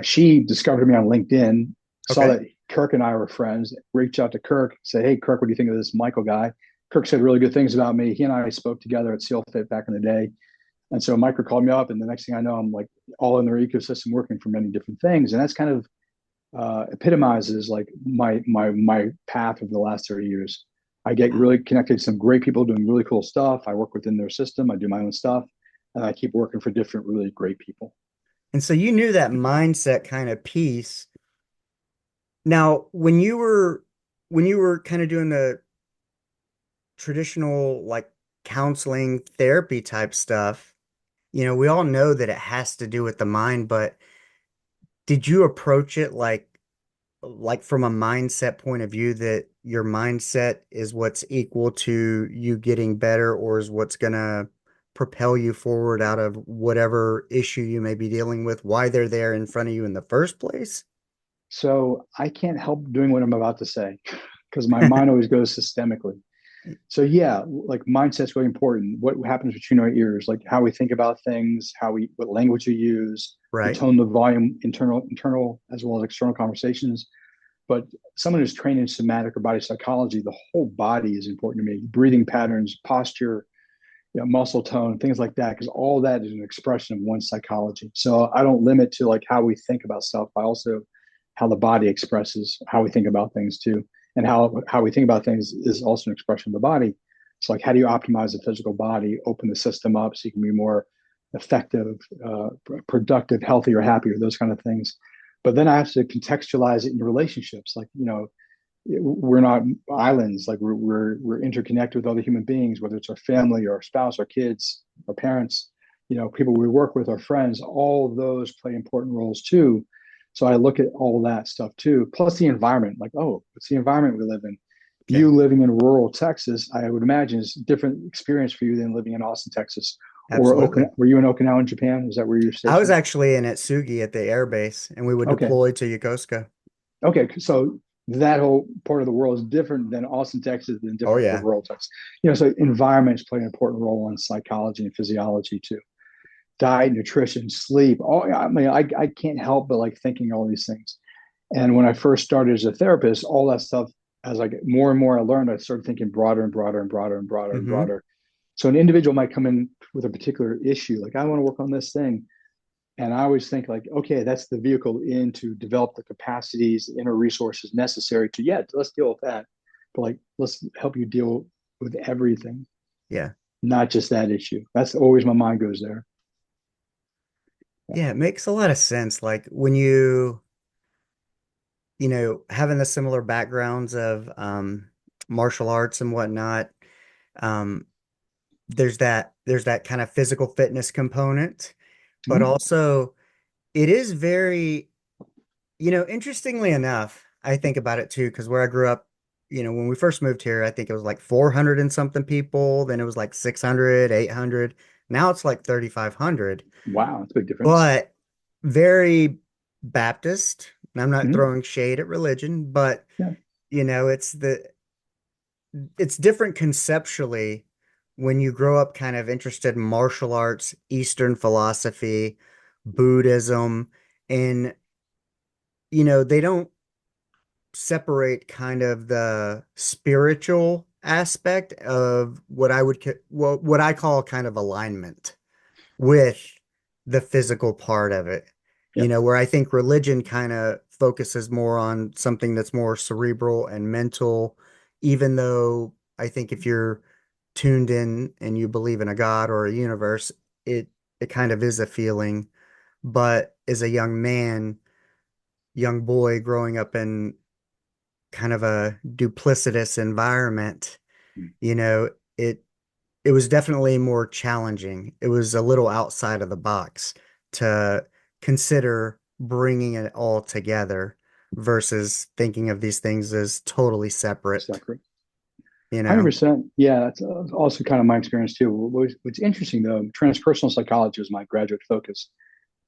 [SPEAKER 3] she discovered me on LinkedIn, saw
[SPEAKER 2] Okay.
[SPEAKER 3] that Kirk and I were friends, reached out to Kirk, said, "Hey, Kirk, what do you think of this Michael guy?" Kirk said really good things about me. He and I spoke together at SealFit back in the day. And so Micro called me up, and the next thing I know, I'm like all in their ecosystem, working for many different things, and that's kind of epitomizes like my path of the last 30 years. I get
[SPEAKER 2] Wow.
[SPEAKER 3] really connected to some great people doing really cool stuff. I work within their system. I do my own stuff, and I keep working for different really great people.
[SPEAKER 2] And so you knew that mindset kind of piece. Now, when you were kind of doing the traditional like counseling therapy type stuff, we all know that it has to do with the mind, but did you approach it like from a mindset point of view that your mindset is what's equal to you getting better or is what's gonna propel you forward out of whatever issue you may be dealing with, why they're there in front of you in the first place?
[SPEAKER 3] So I can't help doing what I'm about to say because my mind always goes systemically. So yeah, like mindset's really important. What happens between our ears, like how we think about things, what language you use, the
[SPEAKER 2] Right.
[SPEAKER 3] tone, the volume, internal as well as external conversations. But someone who's trained in somatic or body psychology, the whole body is important to me. Breathing patterns, posture, muscle tone, things like that, because all that is an expression of one's psychology. So I don't limit to like how we think about stuff, but also how the body expresses how we think about things too, and how we think about things is also an expression of the body. It's like, how do you optimize the physical body, open the system up so you can be more effective, productive, healthier, happier, those kind of things. But then I have to contextualize it in relationships, like, we're not islands. Like, we're interconnected with other human beings, whether it's our family or our spouse, our kids, our parents, people we work with, our friends. All of those play important roles too. So I look at all that stuff too, plus the environment. Like, oh, what's the environment we live in? You
[SPEAKER 2] Okay.
[SPEAKER 3] living in rural Texas, I would imagine, is a different experience for you than living in Austin, Texas, or
[SPEAKER 2] Absolutely.
[SPEAKER 3] Okinawa. Were you in Okinawa, Japan? Is that where you're
[SPEAKER 2] I was
[SPEAKER 3] stationed?
[SPEAKER 2] actually in Atsugi at the air base and we would
[SPEAKER 3] Okay,
[SPEAKER 2] deploy to Yokosuka.
[SPEAKER 3] okay, so that whole part of the world is different than Austin, Texas, than
[SPEAKER 2] Oh
[SPEAKER 3] different for
[SPEAKER 2] yeah.
[SPEAKER 3] rural Texas. So environments play an important role in psychology and physiology too. Diet, nutrition, sleep. All I mean, I can't help but like thinking all these things. And when I first started as a therapist, all that stuff as I get more and more I learned, I started thinking broader and broader and broader and broader and
[SPEAKER 2] Mm-hmm.
[SPEAKER 3] broader. So an individual might come in with a particular issue, like I want to work on this thing. And I always think like, okay, that's the vehicle in to develop the capacities, the inner resources necessary to, yeah, let's deal with that. But like, let's help you deal with everything,
[SPEAKER 2] Yeah.
[SPEAKER 3] not just that issue. That's always my mind goes there.
[SPEAKER 2] Yeah, it makes a lot of sense. Like when having the similar backgrounds of martial arts and whatnot, um, there's that kind of physical fitness component, but
[SPEAKER 3] Mm-hmm.
[SPEAKER 2] also it is very, interestingly enough, I think about it too, because where I grew up, when we first moved here, I think it was like 400 and something people, then it was like 600, 800. Now it's like 3,500,
[SPEAKER 3] Wow, that's a big difference.
[SPEAKER 2] but very Baptist. And I'm not
[SPEAKER 3] Mm-hmm.
[SPEAKER 2] throwing shade at religion, but
[SPEAKER 3] Yeah.
[SPEAKER 2] it's different conceptually when you grow up kind of interested in martial arts, Eastern philosophy, Buddhism, and they don't separate kind of the spiritual aspect of what I call kind of alignment with the physical part of it.
[SPEAKER 3] Yeah.
[SPEAKER 2] Where I think religion kind of focuses more on something that's more cerebral and mental, even though I think if you're tuned in and you believe in a God or a universe, it kind of is a feeling. But as a young man, young boy growing up in kind of a duplicitous environment,
[SPEAKER 3] Mm.
[SPEAKER 2] you know, it it was definitely more challenging. It was a little outside of the box to consider bringing it all together versus thinking of these things as totally separate,
[SPEAKER 3] Separate.
[SPEAKER 2] you know?
[SPEAKER 3] 100%. Yeah, that's also kind of my experience too. What's interesting though, transpersonal psychology was my graduate focus.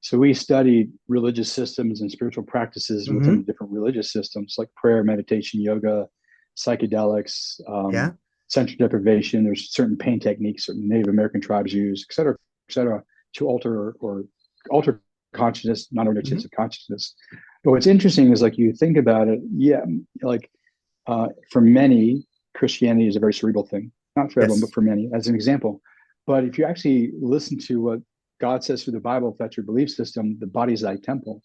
[SPEAKER 3] So we studied religious systems and spiritual practices within the
[SPEAKER 2] Hmm.
[SPEAKER 3] different religious systems, like prayer, meditation, yoga, psychedelics,
[SPEAKER 2] Yeah,
[SPEAKER 3] sensory deprivation. There's certain pain techniques certain Native American tribes use, et cetera, to or alter consciousness, non-ordinary
[SPEAKER 2] hmm,
[SPEAKER 3] states of consciousness. But what's interesting is like you think about it, yeah, like for many, Christianity is a very cerebral thing. Not for everyone, but
[SPEAKER 2] yes,
[SPEAKER 3] for many, as an example. But if you actually listen to what God says through the Bible, if that's your belief system, the body is thy temple.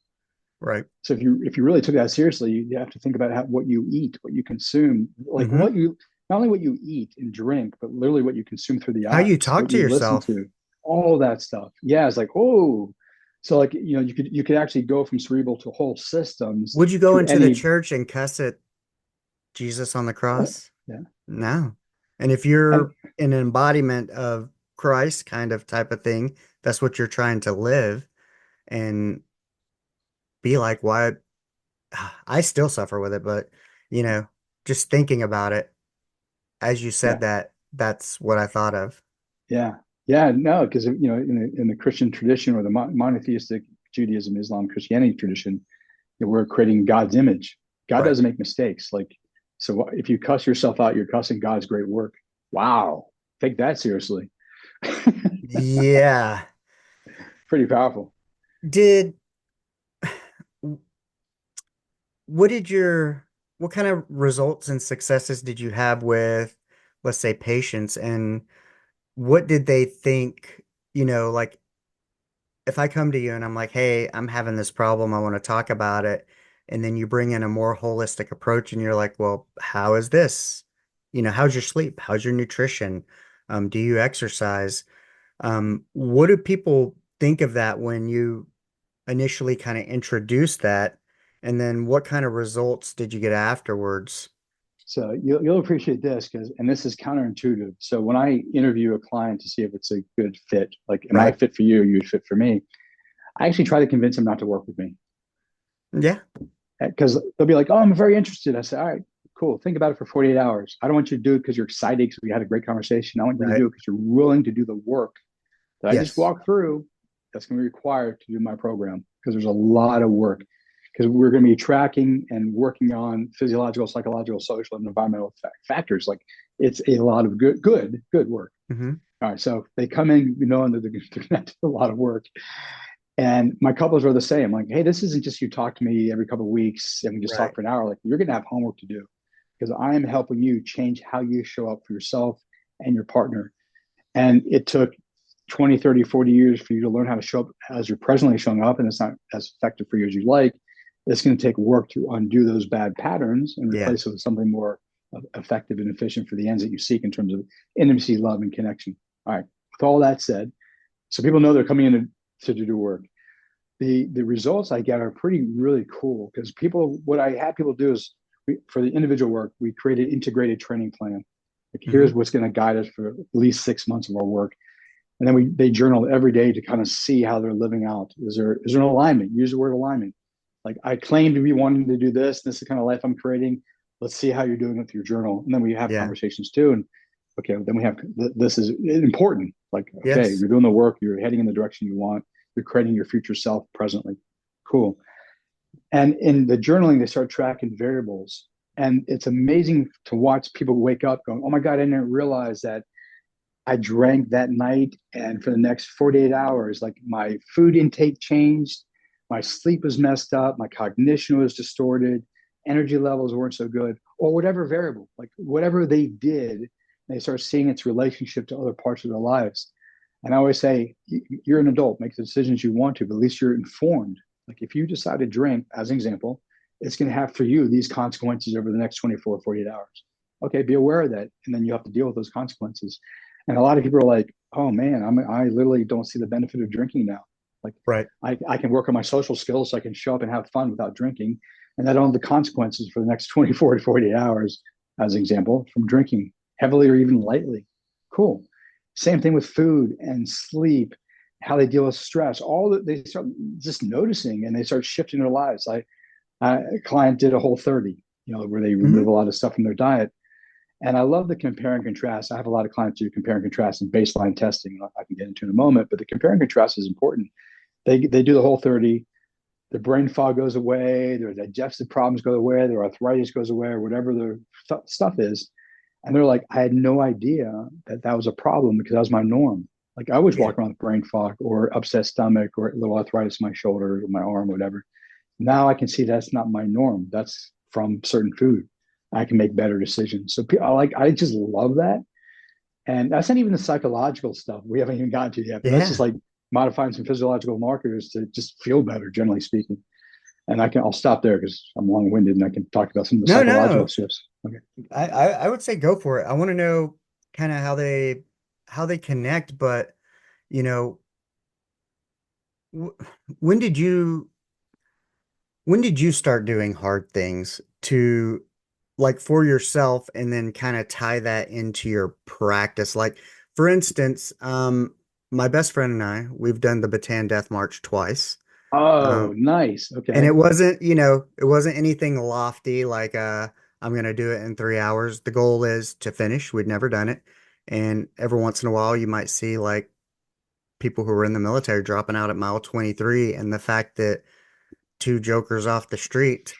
[SPEAKER 2] right.
[SPEAKER 3] So if you really took that seriously, you have to think about what you eat, what you consume, like
[SPEAKER 2] Hmm.
[SPEAKER 3] what you not only what you eat and drink, but literally what you consume through the
[SPEAKER 2] How you
[SPEAKER 3] eyes,
[SPEAKER 2] talk
[SPEAKER 3] what
[SPEAKER 2] to
[SPEAKER 3] you listen
[SPEAKER 2] yourself.
[SPEAKER 3] to, all that stuff. Yeah, it's like oh, so like you could actually go from cerebral to whole systems
[SPEAKER 2] Would you go
[SPEAKER 3] to
[SPEAKER 2] into the
[SPEAKER 3] any.
[SPEAKER 2] church and cuss at Jesus on the cross?
[SPEAKER 3] Yeah,
[SPEAKER 2] No. And if
[SPEAKER 3] and
[SPEAKER 2] you're an embodiment of Christ kind of type of thing, that's what you're trying to live and be like, why? I still suffer with it, but you know, just thinking about it, as you said
[SPEAKER 3] yeah.
[SPEAKER 2] that, that's what I thought of.
[SPEAKER 3] Yeah, yeah, no, because in the Christian tradition or the monotheistic Judaism, Islam, Christianity tradition, we're creating God's image. God
[SPEAKER 2] Right.
[SPEAKER 3] doesn't make mistakes. Like, so if you cuss yourself out, you're cussing God's great work. Wow, take that seriously.
[SPEAKER 2] Yeah.
[SPEAKER 3] Pretty powerful.
[SPEAKER 2] Did what did your what kind of results and successes did you have with, let's say, patients, and what did they think, like if I come to you and I'm like, hey, I'm having this problem, I want to talk about it, and then you bring in a more holistic approach and you're like, well, how is this? How's your sleep? How's your nutrition? Do you exercise? What do people think of that when you initially kind of introduce that? And then what kind of results did you get afterwards?
[SPEAKER 3] So you'll appreciate this and this is counterintuitive. So when I interview a client to see if it's a good fit, like, am I
[SPEAKER 2] Right?
[SPEAKER 3] fit for you? You'd fit for me. I actually try to convince them not to work with me.
[SPEAKER 2] Yeah.
[SPEAKER 3] Because they'll be like, "Oh, I'm very interested." I say, "All right, cool. Think about it for 48 hours. I don't want you to do it because you're excited because we had a great conversation. I want you to
[SPEAKER 2] Right.
[SPEAKER 3] do it because you're willing to do the work that I just
[SPEAKER 2] Yes.
[SPEAKER 3] walked through. That's going to be required to do my program because there's a lot of work. Because we're going to be tracking and working on physiological, psychological, social, and environmental factors. Like it's a lot of good work.
[SPEAKER 2] Hmm.
[SPEAKER 3] All right, so they come in knowing that they're going to do a lot of work, and my couples are the same. Like, hey, this isn't just you talk to me every couple of weeks and we just talk
[SPEAKER 2] Right.
[SPEAKER 3] for an hour. Like, you're going to have homework to do. because I am helping you change how you show up for yourself and your partner. And it took 20, 30, 40 years for you to learn how to show up as you're presently showing up, and it's not as effective for you as you like. It's going to take work to undo those bad patterns and
[SPEAKER 2] Yeah.
[SPEAKER 3] replace it with something more effective and efficient for the ends that you seek in terms of intimacy, love, and connection. All right. With all that said, so people know they're coming in to do work. The results I get are really cool, because what I have people do is for the individual work, we create an integrated training plan. Like,
[SPEAKER 2] Hmm.
[SPEAKER 3] here's what's going to guide us for at least 6 months of our work. And then they journal every day to kind of see how they're living out. Is there an alignment? Use the word alignment. Like, I claim to be wanting to do this. This is the kind of life I'm creating. Let's see how you're doing with your journal. And then we have
[SPEAKER 2] Yeah.
[SPEAKER 3] conversations too. And okay, then we have, this is important. Like, okay,
[SPEAKER 2] Yes.
[SPEAKER 3] you're doing the work. You're heading in the direction you want. You're creating your future self presently. Cool. And in the journaling, they start tracking variables. And it's amazing to watch people wake up going, oh my God, I didn't realize that I drank that night, and for the next 48 hours, like, my food intake changed, my sleep was messed up, my cognition was distorted, energy levels weren't so good, or whatever variable, like whatever they did, they start seeing its relationship to other parts of their lives. And I always say, you're an adult, make the decisions you want to, but at least you're informed. Like, if you decide to drink, as an example, it's going to have for you these consequences over the next 24, 48 hours. Okay, be aware of that. And then you have to deal with those consequences. And a lot of people are like, oh man, I literally don't see the benefit of drinking now. Like,
[SPEAKER 2] Right.
[SPEAKER 3] I can work on my social skills so I can show up and have fun without drinking. And I don't have the consequences for the next 24 to 48 hours, as an example, from drinking heavily or even lightly. Cool. Same thing with food and sleep, how they deal with stress. All that they start just noticing, and they start shifting their lives. A client did a Whole 30, where they remove
[SPEAKER 2] Hmm.
[SPEAKER 3] a lot of stuff from their diet. And I love the compare and contrast. I have a lot of clients do compare and contrast and baseline testing. I can get into in a moment, but the compare and contrast is important. They do the Whole 30. The brain fog goes away. Their digestive problems go away. Their arthritis goes away, or whatever their stuff is. And they're like, I had no idea that that was a problem, because that was my norm. Like, I was
[SPEAKER 2] Yeah.
[SPEAKER 3] walking around with brain fog or upset stomach or a little arthritis in my shoulder or my arm, or whatever. Now I can see that's not my norm. That's from certain food. I can make better decisions. So I just love that. And that's not even the psychological stuff we haven't even gotten to yet, but that's just
[SPEAKER 2] Yeah.
[SPEAKER 3] like modifying some physiological markers to just feel better, generally speaking. And I'll stop there because I'm long winded, and I can talk about some of the
[SPEAKER 2] No,
[SPEAKER 3] psychological
[SPEAKER 2] no.
[SPEAKER 3] shifts. Okay.
[SPEAKER 2] I would say go for it. I want to know kind of how they connect, but you know, w when did you when did you start doing hard things to like for yourself and then kind of tie that into your practice? Like, for instance, my best friend and I, we've done the Bataan Death March twice.
[SPEAKER 3] Oh,
[SPEAKER 2] Um,
[SPEAKER 3] nice.
[SPEAKER 2] and
[SPEAKER 3] Okay.
[SPEAKER 2] it wasn't anything lofty like I'm gonna do it in 3 hours. The goal is to finish. We'd never done it. And every once in a while you might see like people who were in the military dropping out at mile 23, and the fact that two jokers off the street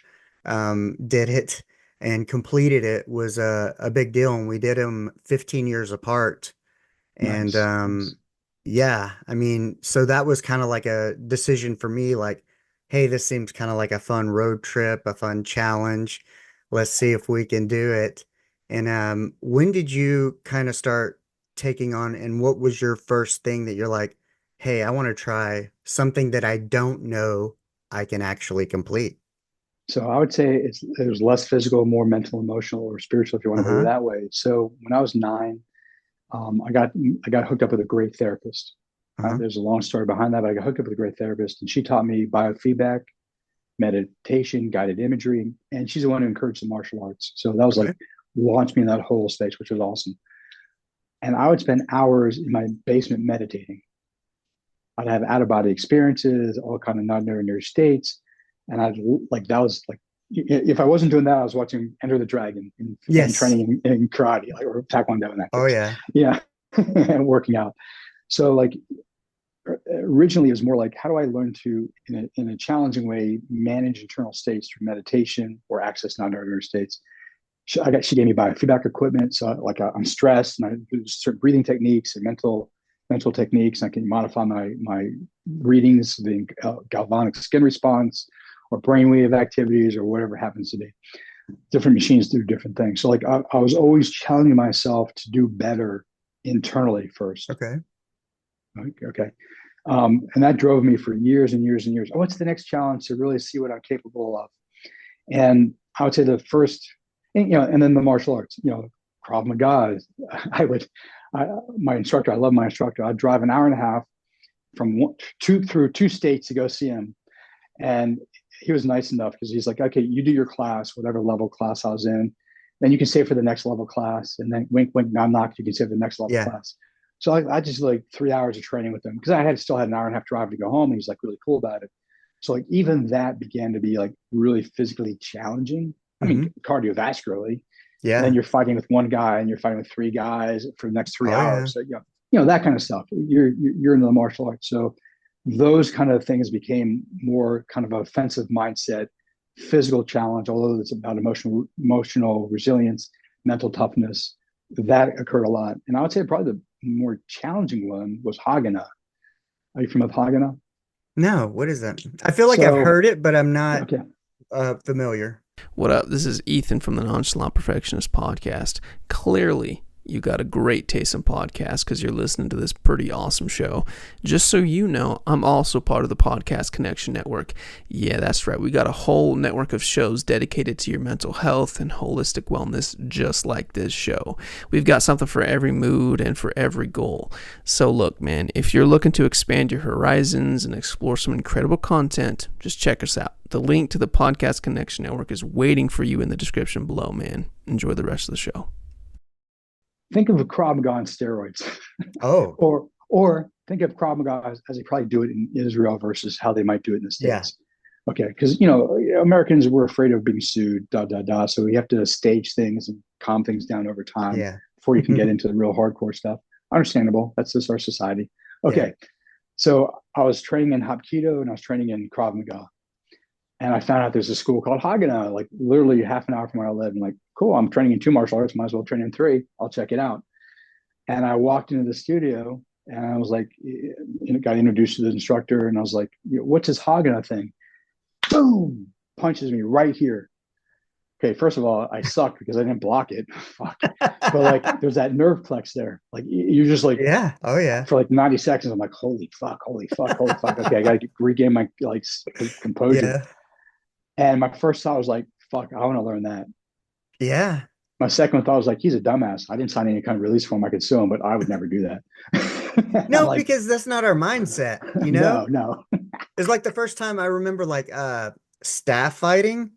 [SPEAKER 2] did it and completed it was a big deal. And we did them 15 years apart. And
[SPEAKER 3] Nice. Nice.
[SPEAKER 2] yeah, I mean, so that was kind of like a decision for me, like, hey, this seems kind of like a fun road trip, a fun challenge. Let's see if we can do it. And when did you kind of start taking on, and what was your first thing that you're like, hey, I want to try something that I don't know I can actually complete?
[SPEAKER 3] So I would say there's less physical, more mental, emotional, or spiritual, if you want to put it
[SPEAKER 2] Uh-huh.
[SPEAKER 3] that way. So when I was 9, I got hooked up with a great therapist.
[SPEAKER 2] Uh-huh.
[SPEAKER 3] There's a long story behind that, but I got hooked up with a great therapist, and she taught me biofeedback, meditation, guided imagery, and she's the one who encouraged the martial arts. So that was like
[SPEAKER 2] Okay.
[SPEAKER 3] launched me in that whole space, which was awesome. And I would spend hours in my basement meditating. I'd have out of body experiences, all kind of non-ordinary states, and I'd like that was like if I wasn't doing that, I was watching Enter the Dragon and
[SPEAKER 2] Yes.
[SPEAKER 3] training in karate, like, or taekwondo in that
[SPEAKER 2] Oh
[SPEAKER 3] case.
[SPEAKER 2] yeah.
[SPEAKER 3] Yeah, and working out. So like originally it was more like, how do I learn to in a challenging way manage internal states through meditation or access non-ordinary states. She gave me biofeedback equipment, so like I'm stressed, and I do certain breathing techniques and mental techniques. I can modify my readings, the galvanic skin response, or brainwave activities, or whatever happens to be. different machines do different things. So like I was always challenging myself to do better internally first.
[SPEAKER 2] Okay.
[SPEAKER 3] Okay. And that drove me for years and years and years. Oh, what's the next challenge to really see what I'm capable of? And I would say the first, and then the martial arts, Krav Maga. I would, my instructor, I love my instructor. I'd drive an hour and a half through two states to go see him. And he was nice enough because he's like, okay, you do your class, whatever level class I was in. Then you can stay for the next level class. And then wink, wink, knock, knock, you can stay for the next level
[SPEAKER 2] Yeah.
[SPEAKER 3] class. So I just like 3 hours of training with him because still had an hour and a half drive to go home. And he's like really cool about it. So like even that began to be like really physically challenging. I mean,
[SPEAKER 2] Hmm.
[SPEAKER 3] cardiovascularly. And then
[SPEAKER 2] Yeah.
[SPEAKER 3] you're fighting with one guy and you're fighting with three guys for the next three
[SPEAKER 2] Oh yeah.
[SPEAKER 3] hours. So that kind of stuff. You're into the martial arts. So those kind of things became more kind of offensive mindset, physical challenge, although it's about emotional resilience, mental toughness. That occurred a lot. And I would say probably the more challenging one was Haganah. Are you familiar with Haganah?
[SPEAKER 2] No, what is that? I feel like I've
[SPEAKER 3] So,
[SPEAKER 2] heard it, but I'm not
[SPEAKER 3] okay.
[SPEAKER 2] familiar.
[SPEAKER 4] What up? This is Ethan from the Nonchalant Perfectionist podcast. Clearly, you got a great taste in podcasts because you're listening to this pretty awesome show. Just so you know, I'm also part of the Podcast Connection Network. Yeah, that's right. We got a whole network of shows dedicated to your mental health and holistic wellness, just like this show. We've got something for every mood and for every goal. So look, man, if you're looking to expand your horizons and explore some incredible content, just check us out. The link to the Podcast Connection Network is waiting for you in the description below, man. Enjoy the rest of the show.
[SPEAKER 3] Think of a Krav Maga on steroids,
[SPEAKER 2] Oh,
[SPEAKER 3] or think of Krav Maga as they probably do it in Israel versus how they might do it in the
[SPEAKER 2] yeah.
[SPEAKER 3] States. Okay, because Americans were afraid of being sued, so we have to stage things and calm things down over time
[SPEAKER 2] Yeah.
[SPEAKER 3] before you can get into the real hardcore stuff. Understandable. That's just our society.
[SPEAKER 2] Yeah.
[SPEAKER 3] Okay, so I was training in Hapkido and I was training in Krav Maga. And I found out there's a school called Haganah, like literally half an hour from where I live. And like, cool, I'm training in two martial arts, might as well train in three. I'll check it out. And I walked into the studio and I was like, got introduced to the instructor. And I was like, what's this Haganah thing? Boom, punches me right here. Okay, first of all, I sucked because I didn't block it. Fuck. But like, there's that nerve plex there. Like, you're just like,
[SPEAKER 2] Yeah. Oh yeah.
[SPEAKER 3] for like 90 seconds, I'm like, holy fuck, holy fuck, holy fuck. Okay, I got to regain my like composure.
[SPEAKER 2] Yeah.
[SPEAKER 3] And my first thought was like, fuck, I want to learn that.
[SPEAKER 2] Yeah.
[SPEAKER 3] My second thought was like, he's a dumbass. I didn't sign any kind of release form. I could sue him, but I would never do that. I'm
[SPEAKER 2] No,
[SPEAKER 3] like,
[SPEAKER 2] because that's not our mindset, you know?
[SPEAKER 3] no.
[SPEAKER 2] It's like the first time I remember like staff fighting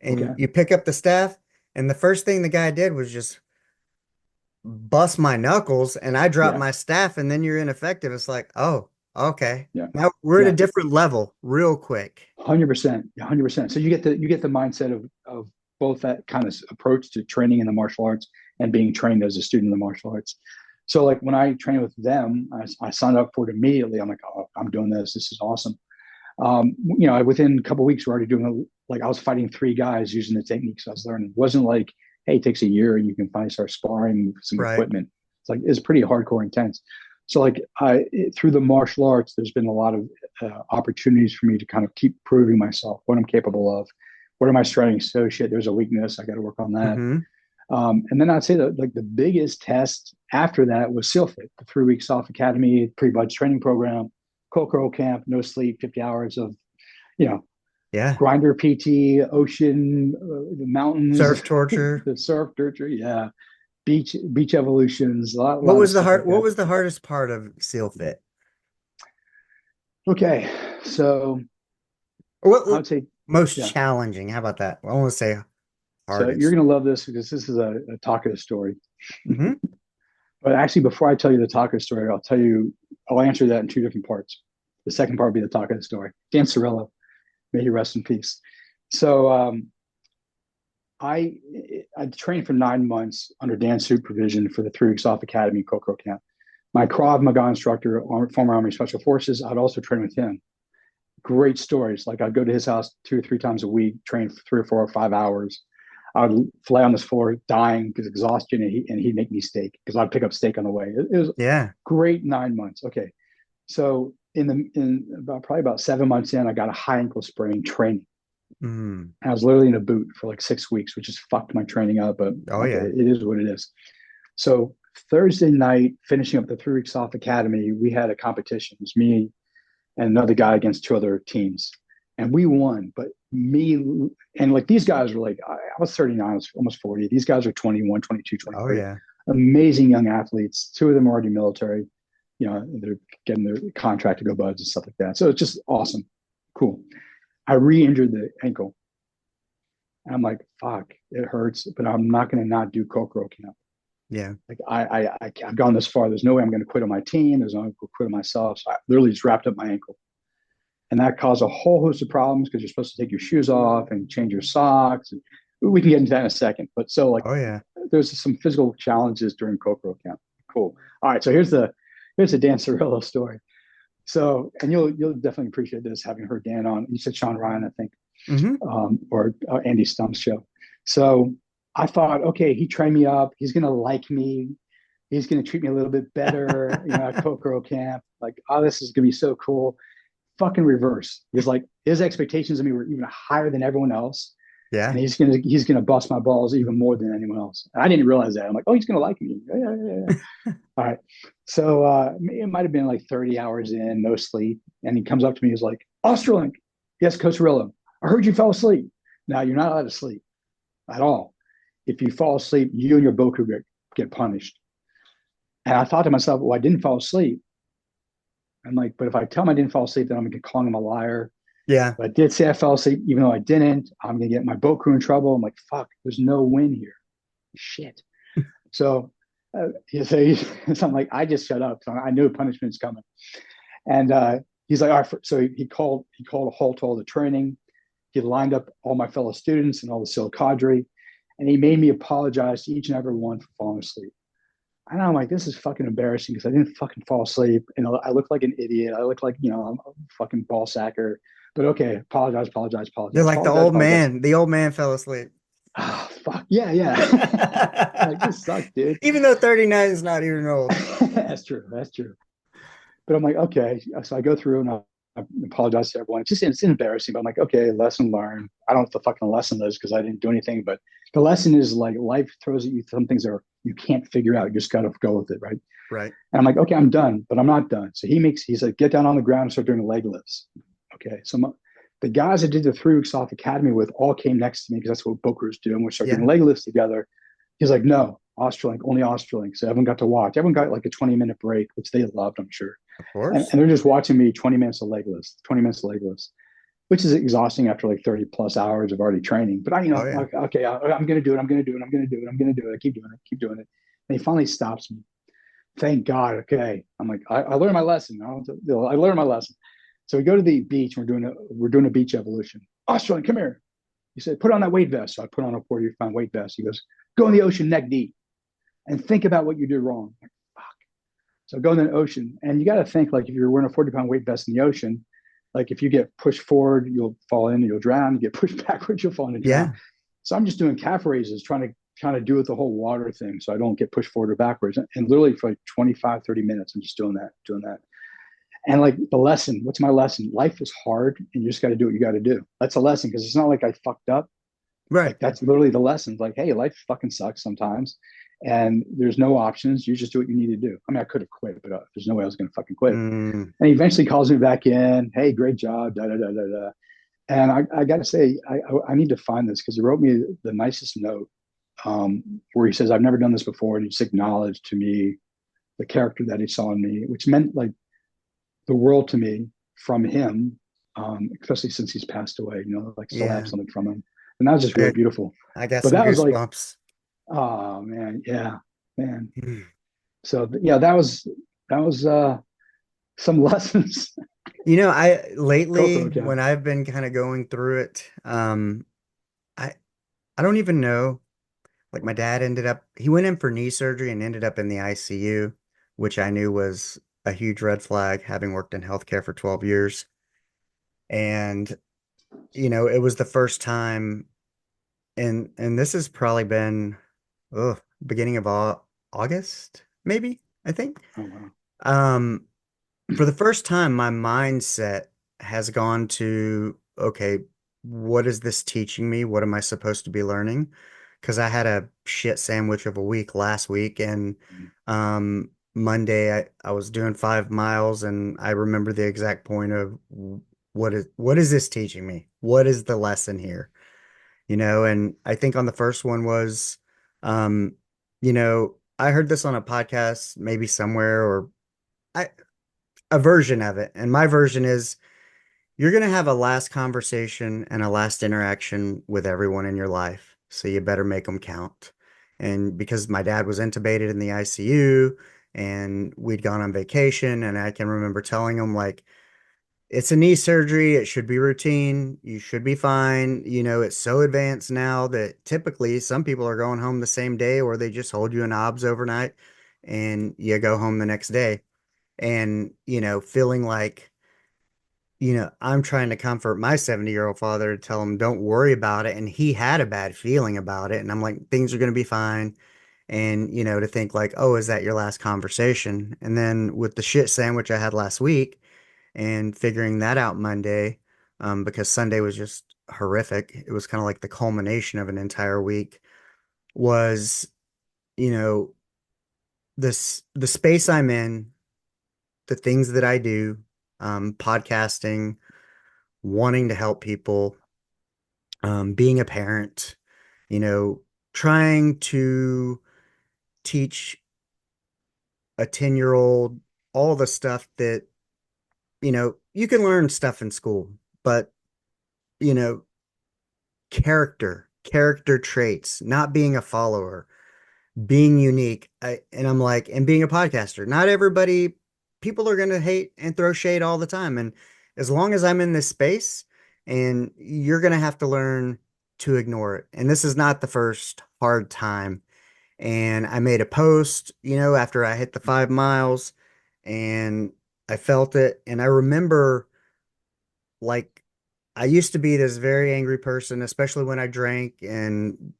[SPEAKER 3] Okay.
[SPEAKER 2] and you pick up the staff and the first thing the guy did was just bust my knuckles and I dropped
[SPEAKER 3] Yeah.
[SPEAKER 2] my staff and then you're ineffective. It's like, oh, okay.
[SPEAKER 3] Yeah.
[SPEAKER 2] Now we're at a
[SPEAKER 3] Yeah.
[SPEAKER 2] different level real quick.
[SPEAKER 3] 100%. 100%. So you get the mindset of both that kind of approach to training in the martial arts and being trained as a student in the martial arts. So like when I trained with them, I signed up for it immediately. I'm like, oh, I'm doing this. This is awesome. Within a couple of weeks, we're already doing like I was fighting three guys using the techniques I was learning. It wasn't like, hey, it takes a year and you can finally start sparring with some
[SPEAKER 2] Right.
[SPEAKER 3] equipment. It's like it's pretty hardcore intense. So like through the martial arts, there's been a lot of opportunities for me to kind of keep proving myself, what I'm capable of, what are my strengths. So shit, there's a weakness. I got to work on that.
[SPEAKER 2] Mm-hmm.
[SPEAKER 3] And then I'd say that like the biggest test after that was SEALFIT, the 3 week SOF Academy pre-budget training program, Kokoro camp, no sleep, 50 hours of,
[SPEAKER 2] Yeah.
[SPEAKER 3] grinder PT, ocean, the mountains,
[SPEAKER 2] Surf torture.
[SPEAKER 3] the surf torture, yeah, beach evolutions, a lot
[SPEAKER 2] What
[SPEAKER 3] of
[SPEAKER 2] was the
[SPEAKER 3] stuff like
[SPEAKER 2] what
[SPEAKER 3] that.
[SPEAKER 2] was the hardest part of Seal Fit?
[SPEAKER 3] Okay, so
[SPEAKER 2] Or
[SPEAKER 3] I would say
[SPEAKER 2] most
[SPEAKER 3] yeah.
[SPEAKER 2] challenging? How about that? I want to say
[SPEAKER 3] So
[SPEAKER 2] hardest.
[SPEAKER 3] you're gonna love this because this is a taco story.
[SPEAKER 2] Mm-hmm.
[SPEAKER 3] But actually, before I tell you the taco story, I'll answer that in two different parts. The second part will be the taco story. Dan Cirillo, may he rest in peace. So I trained for 9 months under Dan's supervision for the 3 week SOF Academy Kokoro camp. My Krav Maga instructor, former Army Special Forces, I'd also train with him. Great stories. Like I'd go to his house 2 or 3 times a week, train for 3 or 4 or 5 hours. I would fly on this floor dying because exhaustion, and he'd make me steak because I'd pick up steak on the way. It was
[SPEAKER 2] Yeah.
[SPEAKER 3] great 9 months. Okay, so in probably about 7 months in, I got a high ankle sprain training.
[SPEAKER 2] Mm.
[SPEAKER 3] And I was literally in a boot for like 6 weeks, which just fucked my training up. But
[SPEAKER 2] Oh
[SPEAKER 3] okay,
[SPEAKER 2] yeah.
[SPEAKER 3] it is what it is. So Thursday night, finishing up the 3 weeks off academy, we had a competition. It was me and another guy against two other teams. And we won. But me and like these guys were like, I was 39, I was almost 40. These guys are 21, 22,
[SPEAKER 2] Oh
[SPEAKER 3] 23.
[SPEAKER 2] yeah.
[SPEAKER 3] Amazing young athletes. Two of them are already military. They're getting their contract to go buds and stuff like that. So it's just awesome. Cool. I re-injured the ankle. And I'm like, fuck, it hurts, but I'm not going to not do Kokoro camp.
[SPEAKER 2] Yeah.
[SPEAKER 3] Like I've gone this far. There's no way I'm going to quit on my team. There's no way I'm going to quit on myself. So I literally just wrapped up my ankle, and that caused a whole host of problems because you're supposed to take your shoes off and change your socks. And we can get into that in a second. But so like,
[SPEAKER 2] Oh yeah.
[SPEAKER 3] there's some physical challenges during Kokoro camp. Cool. All right. So here's the Dan Cirillo story. So, and you'll definitely appreciate this having heard Dan on. You said Sean Ryan, I think,
[SPEAKER 2] Mm-hmm.
[SPEAKER 3] or Andy Stump's show. So I thought, okay, he trained me up. He's gonna like me. He's gonna treat me a little bit better, at Kokoro camp. Like, oh, this is gonna be so cool. Fucking reverse. He's like, his expectations of me were even higher than everyone else, and
[SPEAKER 2] Yeah.
[SPEAKER 3] he's gonna bust my balls even more than anyone else. And I didn't realize that. I'm like, oh, he's gonna like me. Yeah, yeah, yeah. All right. So it might have been like 30 hours in, no sleep, and he comes up to me. He's like, Ostrolenk, yes, Coach Rillo, I heard you fell asleep. Now you're not allowed to sleep at all. If you fall asleep, you and your Boku get punished. And I thought to myself, well, I didn't fall asleep. I'm like, but if I tell him I didn't fall asleep, then I'm gonna call him a liar.
[SPEAKER 2] Yeah.
[SPEAKER 3] But I did say I fell asleep, even though I didn't. I'm gonna get my Boku in trouble. I'm like, fuck, there's no win here. Shit. So, so I'm like, I just shut up. So I knew punishment's coming. And he's like, all right. So he called a halt to all the training. He lined up all my fellow students and all the SEAL cadre, and he made me apologize to each and every one for falling asleep. And I'm like, this is fucking embarrassing because I didn't fucking fall asleep. And I look like an idiot. I look like, I'm a fucking ball sacker. But okay, apologize, apologize, apologize,
[SPEAKER 2] You're like the
[SPEAKER 3] apologize,
[SPEAKER 2] old
[SPEAKER 3] apologize.
[SPEAKER 2] man. The old man fell asleep.
[SPEAKER 3] Oh, fuck. Yeah, yeah. Like, this sucks, dude.
[SPEAKER 2] Even though 39 is not even old.
[SPEAKER 3] That's true. That's true. But I'm like, okay. So I go through and I apologize to everyone. It's embarrassing, but I'm like, okay, lesson learned. I don't know what the fucking lesson is because I didn't do anything. But the lesson is like life throws at you some things that you can't figure out. You just got to go with it, right?
[SPEAKER 2] Right.
[SPEAKER 3] And I'm like, okay, I'm done, but I'm not done. So he's like, get down on the ground and start doing the leg lifts. Okay. So the guys I did the 3 weeks off academy with all came next to me because that's what Booker's do. And we started doing leg lifts together. He's like, no, Ostrolenk, only Ostrolenk. So everyone got to watch. Everyone got like a 20-minute break, which they loved, I'm sure.
[SPEAKER 2] Of
[SPEAKER 3] And
[SPEAKER 2] course.
[SPEAKER 3] they're just watching me 20 minutes of leg lifts, 20 minutes of leg lifts, which is exhausting after like 30 plus hours of already training. But
[SPEAKER 2] Oh yeah.
[SPEAKER 3] like, okay, I'm going to do it. I'm going to do it. I'm going to do it. I'm going to do it. I keep doing it. Keep doing it. And he finally stops me. Thank God. Okay. I'm like, I learned my lesson. I learned my lesson. So we go to the beach and we're doing a beach evolution. Australian, come here. He said, put on that weight vest. So I put on a 40-pound weight vest. He goes, go in the ocean neck deep and think about what you did wrong. I'm like, fuck. So go in the ocean. And you got to think like if you're wearing a 40-pound weight vest in the ocean, like if you get pushed forward, you'll fall in and you'll drown. You get pushed backwards, you'll fall in and drown.
[SPEAKER 2] Yeah.
[SPEAKER 3] So I'm just doing calf raises, trying to do with the whole water thing so I don't get pushed forward or backwards. And literally for like 25, 30 minutes, I'm just doing that. And like the lesson, what's my lesson? Life is hard and you just got to do what you got to do. That's a lesson because it's not like I fucked up.
[SPEAKER 2] Right.
[SPEAKER 3] Like that's literally the lesson. Like, hey, life fucking sucks sometimes and there's no options. You just do what you need to do. I mean, I could have quit, but there's no way I was going to fucking quit. And he eventually calls me back in. Hey, great job. Da, da, da, da, da. And I got to say, I need to find this because he wrote me the nicest note where he says, I've never done this before. And he just acknowledged to me the character that he saw in me, which meant like the world to me from him, especially since he's passed away, like still have something from him. And that was just really beautiful.
[SPEAKER 2] I got
[SPEAKER 3] but
[SPEAKER 2] some
[SPEAKER 3] that was like,
[SPEAKER 2] goosebumps.
[SPEAKER 3] oh man. Yeah, man. So yeah, that was some lessons.
[SPEAKER 2] I lately
[SPEAKER 3] Kokoro camp.
[SPEAKER 2] when I've been kind of going through it, I don't even know. Like my dad he went in for knee surgery and ended up in the ICU, which I knew was a huge red flag, having worked in healthcare for 12 years. And, it was the first time, and this has probably been, beginning of August, maybe, I think.
[SPEAKER 3] Oh wow.
[SPEAKER 2] For the first time, my mindset has gone to, okay, what is this teaching me? What am I supposed to be learning? Because I had a shit sandwich of a week last week, and Monday I was doing 5 miles, and I remember the exact point of what is this teaching me? What is the lesson here? And I think on the first one was, um, I heard this on a podcast, maybe somewhere, or I a version of it, and my version is you're going to have a last conversation and a last interaction with everyone in your life. So you better make them count. And because my dad was intubated in the ICU and we'd gone on vacation, and I can remember telling him, like, it's a knee surgery. It should be routine. You should be fine. It's so advanced now that typically some people are going home the same day, or they just hold you in obs overnight and you go home the next day. And, feeling like, I'm trying to comfort my 70-year-old father to tell him, don't worry about it. And he had a bad feeling about it. And I'm like, things are going to be fine. And, to think like, oh, is that your last conversation? And then with the shit sandwich I had last week and figuring that out Monday, because Sunday was just horrific. It was kind of like the culmination of an entire week was, you know, the space I'm in, the things that I do, podcasting, wanting to help people, being a parent, you know, trying to teach a 10-year-old all the stuff that, you can learn stuff in school, but, you know, character traits, not being a follower, being unique. And I'm like, and being a podcaster, not everybody, people are going to hate and throw shade all the time. And as long as I'm in this space, and you're going to have to learn to ignore it. And this is not the first hard time. And I made a post, after I hit the 5 miles, and I felt it. And I remember, like, I used to be this very angry person, especially when I drank and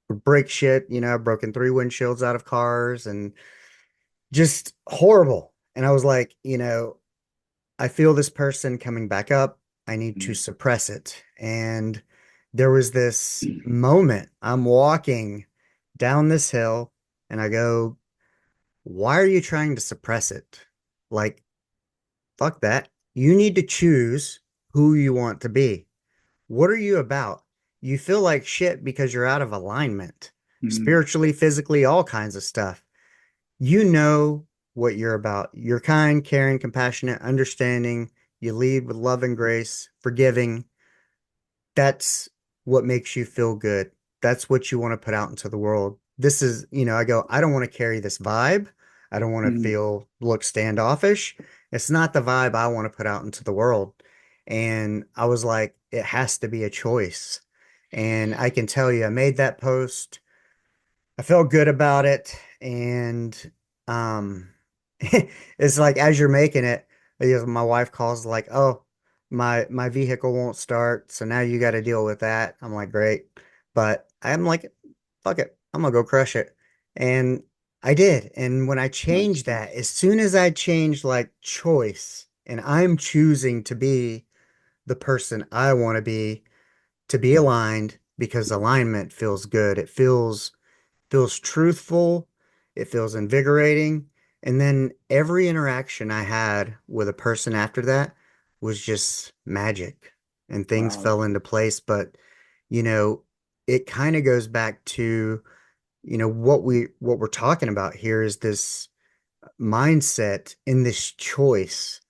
[SPEAKER 2] would break shit. I've broken 3 windshields out of cars and just horrible. And I was like, I feel this person coming back up. I need to suppress it. And there was this moment. I'm walking down this hill and I go, why are you trying to suppress it? Like, fuck that. You need to choose who you want to be. What are you about? You feel like shit because you're out of alignment,
[SPEAKER 3] Mm,
[SPEAKER 2] spiritually, physically, all kinds of stuff. You know what you're about. You're kind, caring, compassionate, understanding. You lead with love and grace, forgiving. That's what makes you feel good. That's what you want to put out into the world. This is, I go, I don't want to carry this vibe. I don't want to
[SPEAKER 3] mm,
[SPEAKER 2] look standoffish. It's not the vibe I want to put out into the world. And I was like, it has to be a choice. And I can tell you, I made that post. I felt good about it. And um it's like as you're making it, my wife calls like, "Oh, my vehicle won't start, so now you got to deal with that." I'm like, "Great." But I'm like, "Fuck it. I'm gonna go crush it." And I did. And when I
[SPEAKER 3] nice.
[SPEAKER 2] changed that, as soon as I changed like choice and I'm choosing to be the person I want to be aligned because alignment feels good. It feels truthful, it feels invigorating. And then every interaction I had with a person after that was just magic and things
[SPEAKER 3] Wow.
[SPEAKER 2] fell into place. But, you know, it kind of goes back to, what we're talking about here is this mindset and this choice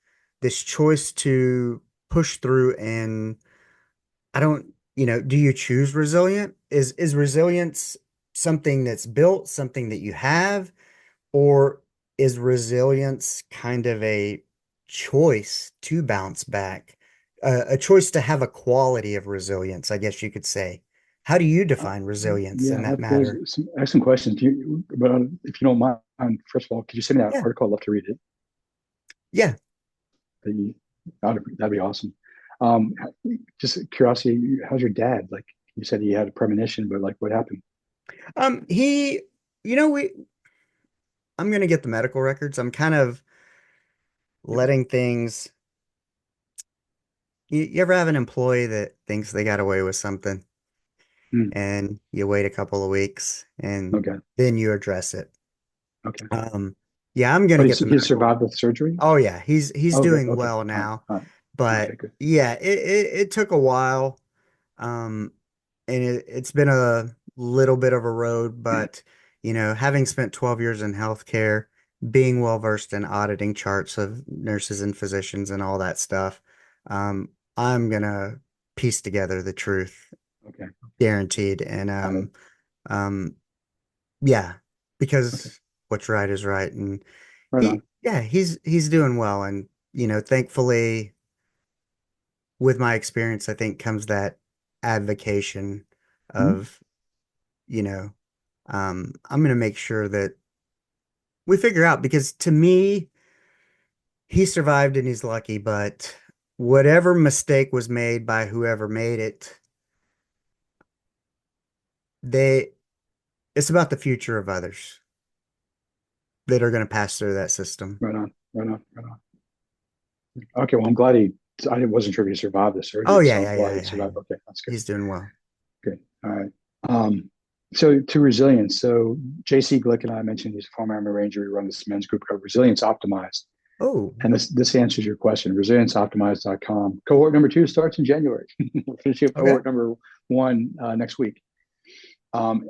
[SPEAKER 2] to push through. And I don't, do you choose resilient? Is resilience something that's built, something that you have, or is resilience kind of a choice to bounce back? A choice to have a quality of resilience, I guess you could say. How do you
[SPEAKER 3] Uh,
[SPEAKER 2] define resilience in
[SPEAKER 3] yeah,
[SPEAKER 2] that
[SPEAKER 3] there's
[SPEAKER 2] matter?
[SPEAKER 3] some excellent questions. But if you don't mind, first of all, could you send me that
[SPEAKER 2] Yeah.
[SPEAKER 3] article? I'd love to read it.
[SPEAKER 2] Yeah.
[SPEAKER 3] The, that'd be awesome. Um, just curiosity, how's your dad? Like you said, he had a premonition, but like, what happened?
[SPEAKER 2] He, you know, we I'm gonna get the medical records. I'm kind of letting things you ever have an employee that thinks they got away with something
[SPEAKER 3] Mm,
[SPEAKER 2] and you wait a couple of weeks and
[SPEAKER 3] okay.
[SPEAKER 2] then you address it?
[SPEAKER 3] Okay.
[SPEAKER 2] Um, yeah, I'm gonna
[SPEAKER 3] But
[SPEAKER 2] get the
[SPEAKER 3] he
[SPEAKER 2] medical.
[SPEAKER 3] survived the surgery?
[SPEAKER 2] Oh yeah, he's
[SPEAKER 3] Okay.
[SPEAKER 2] doing
[SPEAKER 3] Okay.
[SPEAKER 2] well
[SPEAKER 3] All right.
[SPEAKER 2] now,
[SPEAKER 3] All right. Okay.
[SPEAKER 2] but
[SPEAKER 3] Good.
[SPEAKER 2] yeah, it took a while. Um, and it's been a little bit of a road, but having spent 12 years in healthcare, being well versed in auditing charts of nurses and physicians and all that stuff, I'm gonna piece together the truth,
[SPEAKER 3] Okay.
[SPEAKER 2] guaranteed. And
[SPEAKER 3] Got it.
[SPEAKER 2] um, yeah,
[SPEAKER 3] Okay.
[SPEAKER 2] because what's right is right, and
[SPEAKER 3] Right on.
[SPEAKER 2] yeah, he's doing well, and thankfully, with my experience, I think comes that advocation
[SPEAKER 3] Mhm.
[SPEAKER 2] of you know, I'm going to make sure that we figure out because to me, he survived and he's lucky, but whatever mistake was made by whoever made it, they it's about the future of others that are going to pass through that system.
[SPEAKER 3] Right on. Right on. Right on. Okay. Well, I'm glad I wasn't sure if he survived the
[SPEAKER 2] Oh
[SPEAKER 3] surgery,
[SPEAKER 2] yeah,
[SPEAKER 3] so I'm
[SPEAKER 2] yeah,
[SPEAKER 3] glad
[SPEAKER 2] yeah,
[SPEAKER 3] he
[SPEAKER 2] yeah, yeah.
[SPEAKER 3] survived. Okay. That's good.
[SPEAKER 2] He's doing well.
[SPEAKER 3] Good. All right. So to resilience. So JC Glick and I mentioned he's a former Army Ranger. We run this men's group called Resilience Optimized.
[SPEAKER 2] Oh,
[SPEAKER 3] And this answers your question. Resilienceoptimized.com. Cohort number 2 starts in January. We're finishing up
[SPEAKER 2] okay.
[SPEAKER 3] cohort number 1 next week. And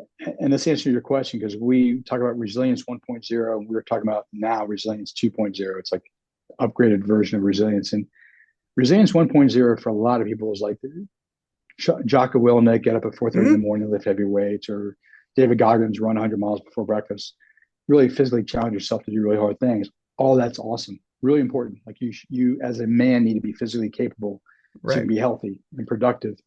[SPEAKER 3] this answers your question because we talk about resilience 1.0, and we're talking about now resilience 2.0. It's like upgraded version of resilience. And resilience 1.0 for a lot of people is like Jocko Willemick get up at 4:30 in the
[SPEAKER 2] Hmm.
[SPEAKER 3] morning, lift heavy weights, or David Goggins run 100 miles before breakfast. Really physically challenge yourself to do really hard things. All that's awesome, really important. Like you as a man need to be physically capable so you
[SPEAKER 2] Right.
[SPEAKER 3] can be healthy and productive.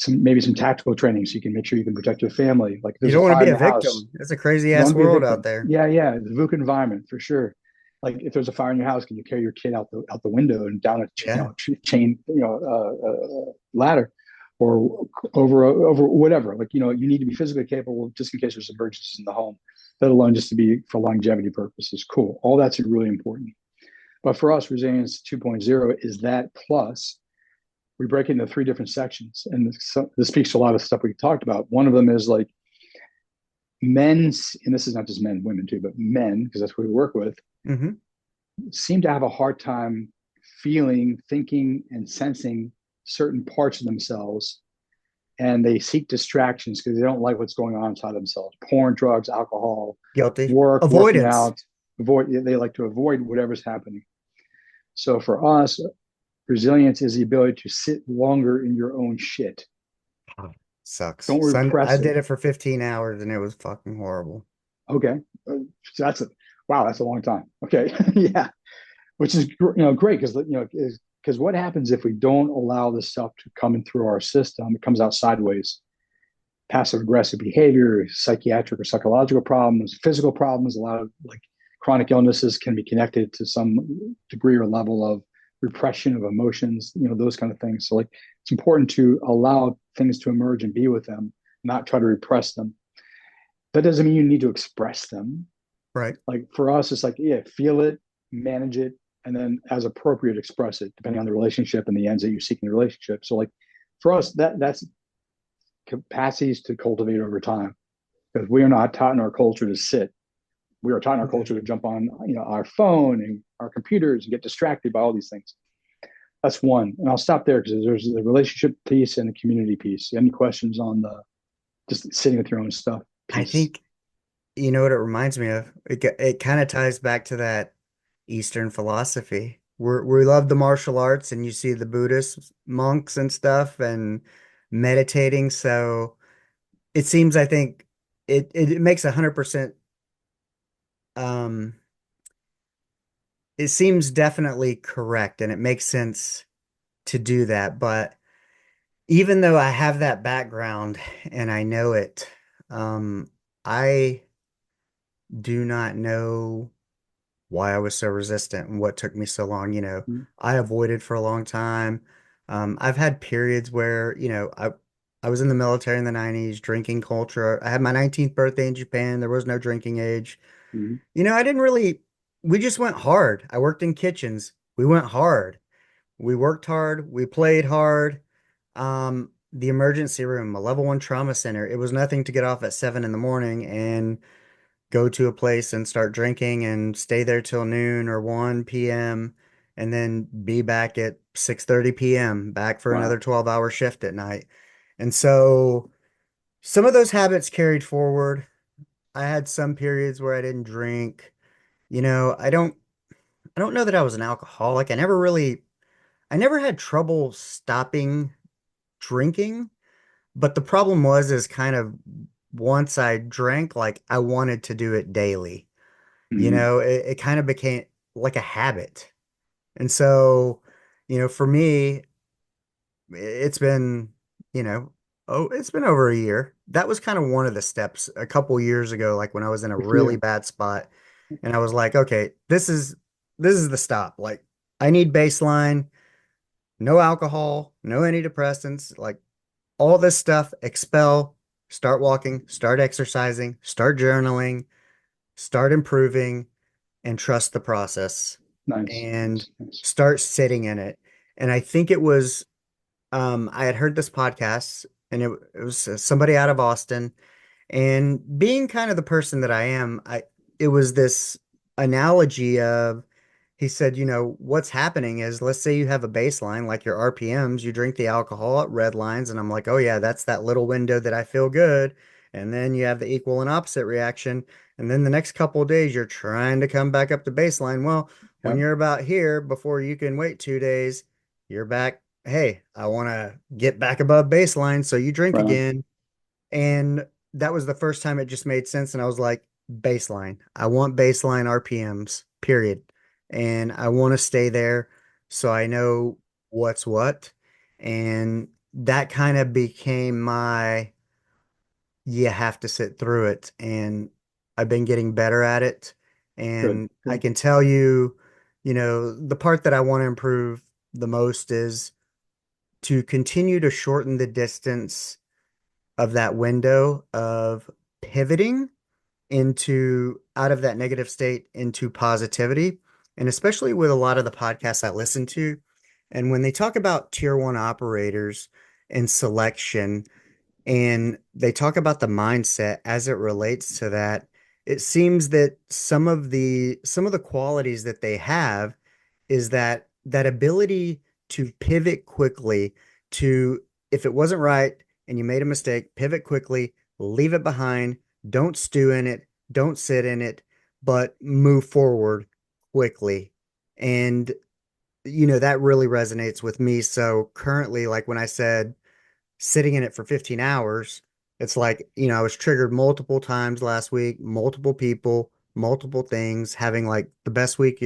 [SPEAKER 3] Maybe some tactical training so you can make sure you can protect your family. Like if
[SPEAKER 2] You
[SPEAKER 3] there's a
[SPEAKER 2] don't want to
[SPEAKER 3] fire
[SPEAKER 2] be
[SPEAKER 3] in
[SPEAKER 2] a
[SPEAKER 3] the house,
[SPEAKER 2] victim. It's a crazy
[SPEAKER 3] you don't
[SPEAKER 2] ass
[SPEAKER 3] want to be a
[SPEAKER 2] world out
[SPEAKER 3] victim.
[SPEAKER 2] there.
[SPEAKER 3] Yeah, yeah, the VUCA environment for sure. Like if there's a fire in your house, can you carry your kid out the window and down a
[SPEAKER 2] Yeah.
[SPEAKER 3] chain ladder, or over whatever? Like you need to be physically capable just in case there's emergencies in the home, let alone just to be for longevity purposes. Cool. All that's really important. But for us, resilience 2.0 is that plus we break it into 3 different sections, and this speaks to a lot of stuff we talked about. One of them is like men's, and this is not just men, women too, but men, because that's what we work with,
[SPEAKER 2] Hmm.
[SPEAKER 3] seem to have a hard time feeling, thinking, and sensing certain parts of themselves. And they seek distractions because they don't like what's going on inside themselves. Porn, drugs, alcohol,
[SPEAKER 2] Guilty.
[SPEAKER 3] work, working
[SPEAKER 2] Avoidance.
[SPEAKER 3] out. They like to avoid whatever's happening. So for us, resilience is the ability to sit longer in your own shit.
[SPEAKER 2] Oh, sucks.
[SPEAKER 3] Don't
[SPEAKER 2] Sun, I
[SPEAKER 3] repress it.
[SPEAKER 2] did it for 15 hours and it was fucking horrible.
[SPEAKER 3] Okay. So that's a wow, that's a long time. Okay. Yeah. Which is great because because what happens if we don't allow this stuff to come in through our system? It comes out sideways. Passive aggressive behavior, psychiatric or psychological problems, physical problems. A lot of like chronic illnesses can be connected to some degree or level of repression of emotions, those kind of things. So like it's important to allow things to emerge and be with them, not try to repress them. That doesn't mean you need to express them.
[SPEAKER 2] Right.
[SPEAKER 3] Like for us, it's like, yeah, feel it, manage it, and then as appropriate, express it, depending on the relationship and the ends that you seek in the relationship. So like for us, that's capacities to cultivate over time. Because we are not taught in our culture to sit. We are taught in our culture to jump on, our phone and our computers and get distracted by all these things. That's one. And I'll stop there because there's the relationship piece and the community piece. Any questions on the just sitting with your own stuff
[SPEAKER 2] I
[SPEAKER 3] piece?
[SPEAKER 2] think you know what it reminds me of? It kind of ties back to that Eastern philosophy. We love the martial arts and you see the Buddhist monks and stuff and meditating. So it seems I think it makes 100% um it seems definitely correct and it makes sense to do that. But even though I have that background and I know it, I do not know why I was so resistant and what took me so long. I avoided for a long time. I've had periods where, I was in the military in the 90s, drinking culture. I had my 19th birthday in Japan. There was no drinking age.
[SPEAKER 3] Mm-hmm.
[SPEAKER 2] I didn't really, we just went hard. I worked in kitchens. We went hard. We worked hard, we played hard. The emergency room, a level one trauma center, it was nothing to get off at 7 in the morning and go to a place and start drinking and stay there till noon or 1 p.m. and then be back at 6:30 p.m. back for another
[SPEAKER 3] Wow.
[SPEAKER 2] 12-hour shift at night. And so some of those habits carried forward. I had some periods where I didn't drink. I don't know that I was an alcoholic. I never had trouble stopping drinking, but the problem was is kind of once I drank, like I wanted to do it daily.
[SPEAKER 3] Mhm.
[SPEAKER 2] It kind of became like a habit. And so, for me, it's been, you know, it's been over a year. That was kind of one of the steps a couple years ago, like when I was in a
[SPEAKER 3] Good for
[SPEAKER 2] really
[SPEAKER 3] you.
[SPEAKER 2] bad spot and I was like, okay, this is the stop. Like I need baseline, no alcohol, no antidepressants, like all this stuff, expel, start walking, start exercising, start journaling, start improving, and trust the process
[SPEAKER 3] Nice,
[SPEAKER 2] and
[SPEAKER 3] nice, nice.
[SPEAKER 2] start sitting in it. And I think it was, I had heard this podcast and it was somebody out of Austin. And being kind of the person that I am, it was this analogy of he said, what's happening is let's say you have a baseline like your RPMs, you drink the alcohol at red lines, and I'm like, oh yeah, that's that little window that I feel good. And then you have the equal and opposite reaction. And then the next couple of days, you're trying to come back up to baseline. Well, when
[SPEAKER 3] Yep.
[SPEAKER 2] you're about here before you can wait 2 days, you're back. Hey, I want to get back above baseline. So you drink
[SPEAKER 3] Right on.
[SPEAKER 2] again. And that was the first time it just made sense. And I was like, baseline. I want baseline RPMs, period. And I want to stay there so I know what's what. And that kind of became my, you have to sit through it. And I've been getting better at it.
[SPEAKER 3] Good,
[SPEAKER 2] And I
[SPEAKER 3] good.
[SPEAKER 2] can tell you, the part that I want to improve the most is to continue to shorten the distance of that window of pivoting into out of that negative state into positivity. And especially with a lot of the podcasts I listen to, and when they talk about tier one operators and selection, and they talk about the mindset as it relates to that, it seems that some of the qualities that they have is that ability to pivot quickly to if it wasn't right and you made a mistake, pivot quickly, leave it behind, don't stew in it, don't sit in it, but move forward quickly. And that really resonates with me. So currently, like when I said sitting in it for 15 hours, it's like, I was triggered multiple times last week, multiple people, multiple things, having like the best week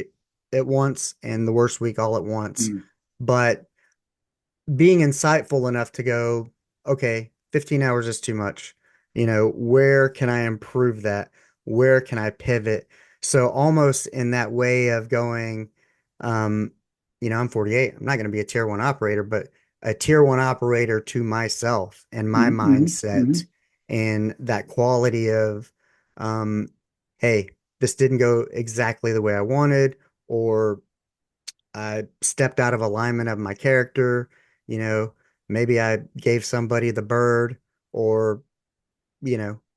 [SPEAKER 2] at once and the worst week all at once.
[SPEAKER 3] Mm.
[SPEAKER 2] But being insightful enough to go, okay, 15 hours is too much. Where can I improve that? Where can I pivot? So almost in that way of going, um, I'm 48. I'm not going to be a tier one operator, but a tier one operator to myself and my
[SPEAKER 3] Mm-hmm, hmm.
[SPEAKER 2] mindset and that quality of, um, hey, this didn't go exactly the way I wanted, or I stepped out of alignment of my character. You know, maybe I gave somebody the bird or,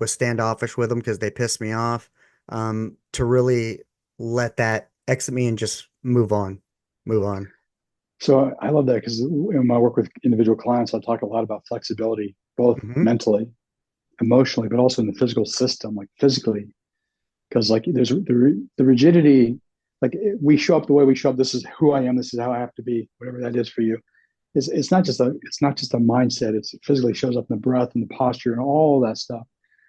[SPEAKER 2] was standoffish with them because they pissed me off. To really let that exit me and just move on, move on.
[SPEAKER 3] So I love that because in my work with individual clients, I talk a lot about flexibility, both
[SPEAKER 2] Hmm.
[SPEAKER 3] mentally, emotionally, but also in the physical system, like physically, because like there's the rigidity, like we show up the way we show up. This is who I am. This is how I have to be. Whatever that is for you. It's not just a mindset. It physically shows up in the breath and the posture and all that stuff.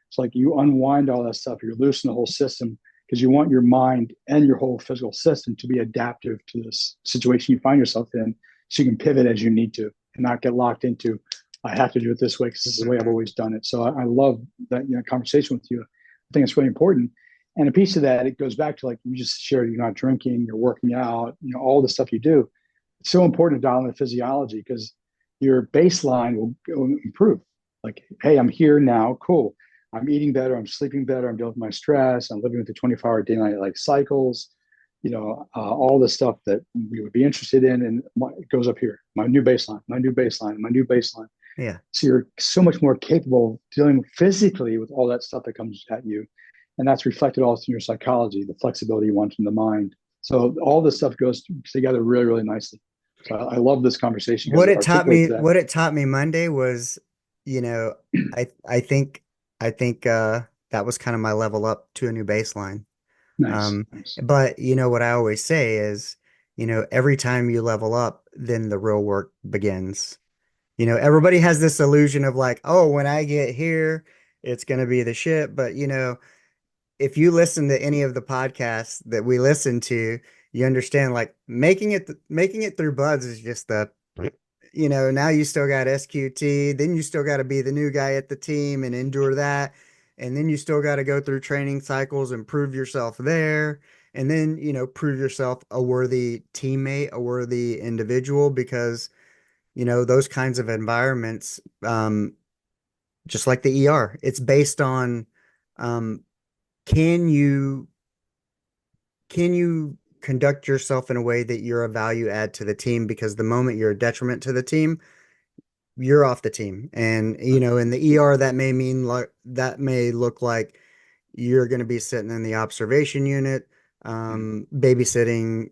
[SPEAKER 3] It's like you unwind all that stuff. You're loosing the whole system because you want your mind and your whole physical system to be adaptive to this situation you find yourself in, so you can pivot as you need to and not get locked into I have to do it this way because this is the way I've always done it. So I love that conversation with you. I think it's really important. And a piece of that, it goes back to like you just shared, you're not drinking, you're working out, all the stuff you do. It's so important to dial in the physiology because your baseline will improve. Like, hey, I'm here now. Cool. I'm eating better. I'm sleeping better. I'm dealing with my stress. I'm living with the 24-hour day night like cycles. all the stuff that we would be interested in, and it goes up here. My new baseline, my new baseline, my new baseline.
[SPEAKER 2] Yeah.
[SPEAKER 3] So you're so much more capable of dealing physically with all that stuff that comes at you, and that's reflected also in your psychology, the flexibility you want in the mind. So all this stuff goes together really, really nicely. So I love this conversation because
[SPEAKER 2] What
[SPEAKER 3] it
[SPEAKER 2] it taught
[SPEAKER 3] articulates
[SPEAKER 2] me,
[SPEAKER 3] that.
[SPEAKER 2] what it taught me Monday was, you know, I think that was kind of my level up to a new baseline.
[SPEAKER 3] Nice,
[SPEAKER 2] Um,
[SPEAKER 3] nice.
[SPEAKER 2] but what I always say is, every time you level up, then the real work begins. Everybody has this illusion of like, oh, when I get here, it's gonna be the shit. But if you listen to any of the podcasts that we listen to, you understand like making it through buds is just now you still got SQT, then you still got to be the new guy at the team and endure that. And then you still got to go through training cycles and prove yourself there. And then, prove yourself a worthy teammate, a worthy individual, because, those kinds of environments, just like the ER, it's based on, um, can you can you conduct yourself in a way that you're a value add to the team? Because the moment you're a detriment to the team, you're off the team. And in the ER, that may look like you're going to be sitting in the observation unit, babysitting,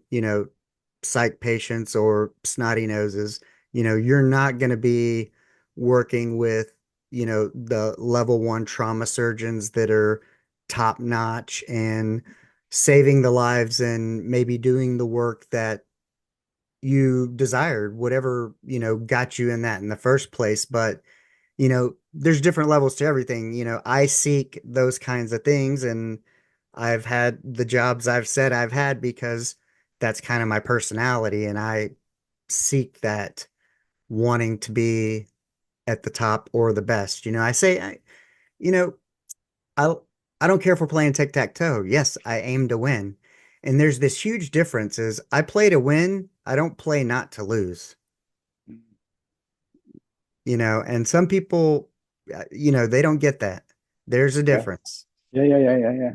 [SPEAKER 2] psych patients or snotty noses. You're not going to be working with, the level one trauma surgeons that are top notch and saving the lives and maybe doing the work that you desired, whatever, got you in that in the first place. But, there's different levels to everything. I seek those kinds of things, and I've had the jobs I've said I've had because that's kind of my personality, and I seek that, wanting to be at the top or the best. You know, I I don't care if we're playing tic-tac-toe. Yes, I aim to win. And there's this huge difference is I play to win. I don't play not to lose. And some people, they don't get that. There's a
[SPEAKER 3] Yeah,
[SPEAKER 2] difference.
[SPEAKER 3] yeah.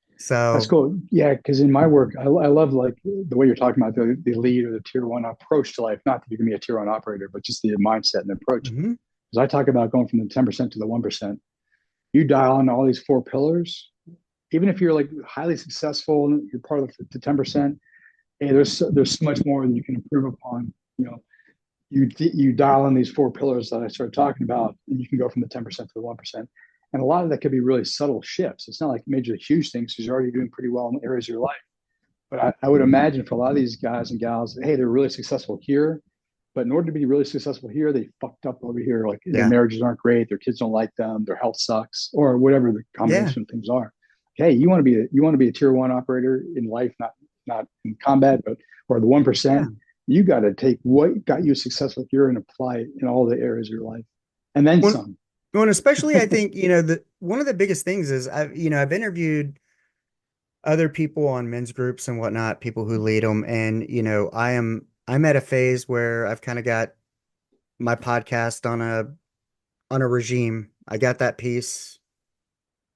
[SPEAKER 3] That's
[SPEAKER 2] So,
[SPEAKER 3] cool. Yeah, because in my work, I love like the way you're talking about the lead or the tier one approach to life. Not that you can be a tier one operator, but just the mindset and approach.
[SPEAKER 2] mhm.
[SPEAKER 3] Because I talk about going from the 10% to the 1%. You dial on all these four pillars, even if you're like highly successful and you're part of the 10%. Hey, there's so much more that you can improve upon. You dial in these four pillars that I started talking about, and you can go from the 10% to the 1%. And a lot of that could be really subtle shifts. It's not like major huge things because you're already doing pretty well in areas of your life. But I would imagine for a lot of these guys and gals, hey, they're really successful here. But in order to be really successful here, they fucked up over here. Like their
[SPEAKER 2] Yeah.
[SPEAKER 3] marriages aren't great, their kids don't like them, their health sucks, or whatever the
[SPEAKER 2] Yeah.
[SPEAKER 3] combination of things are. Hey, you want to be a tier one operator in life, not in combat, but or the
[SPEAKER 2] Yeah.
[SPEAKER 3] 1%. You got to take what got you successful here and apply it in all the areas of your life, and then
[SPEAKER 2] When,
[SPEAKER 3] some.
[SPEAKER 2] when especially I think, one of the biggest things is I've interviewed other people on men's groups and whatnot, people who lead them. And, I'm at a phase where I've kind of got my podcast on a regime. I got that piece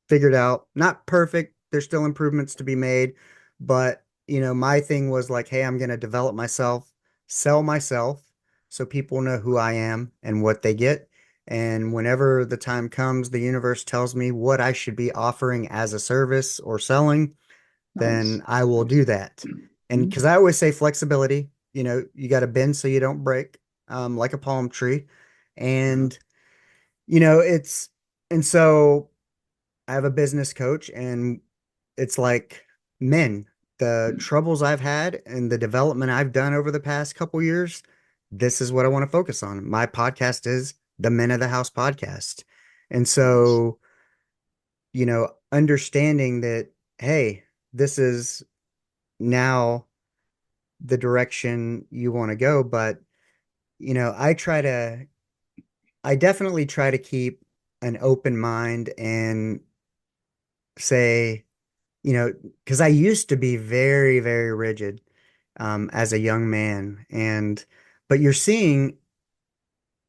[SPEAKER 2] figured out. Not perfect. There's still improvements to be made. But, my thing was like, hey, I'm going to develop myself, sell myself so people know who I am and what they get. And whenever the time comes, the universe tells me what I should be offering as a service or selling, then
[SPEAKER 3] Nice,
[SPEAKER 2] I will
[SPEAKER 3] nice.
[SPEAKER 2] do that. And because I always say flexibility, you got to bend so you don't break, like a palm tree.
[SPEAKER 3] Yeah.
[SPEAKER 2] And, and so I have a business coach, and it's like men, the troubles I've had and the development I've done over the past couple years, this is what I want to focus on. My podcast is the Men of the House podcast. And
[SPEAKER 3] Nice.
[SPEAKER 2] so, understanding that, hey, this is now the direction you want to go. But, I definitely try to keep an open mind and say, because I used to be very, very rigid, as a young man. But you're seeing,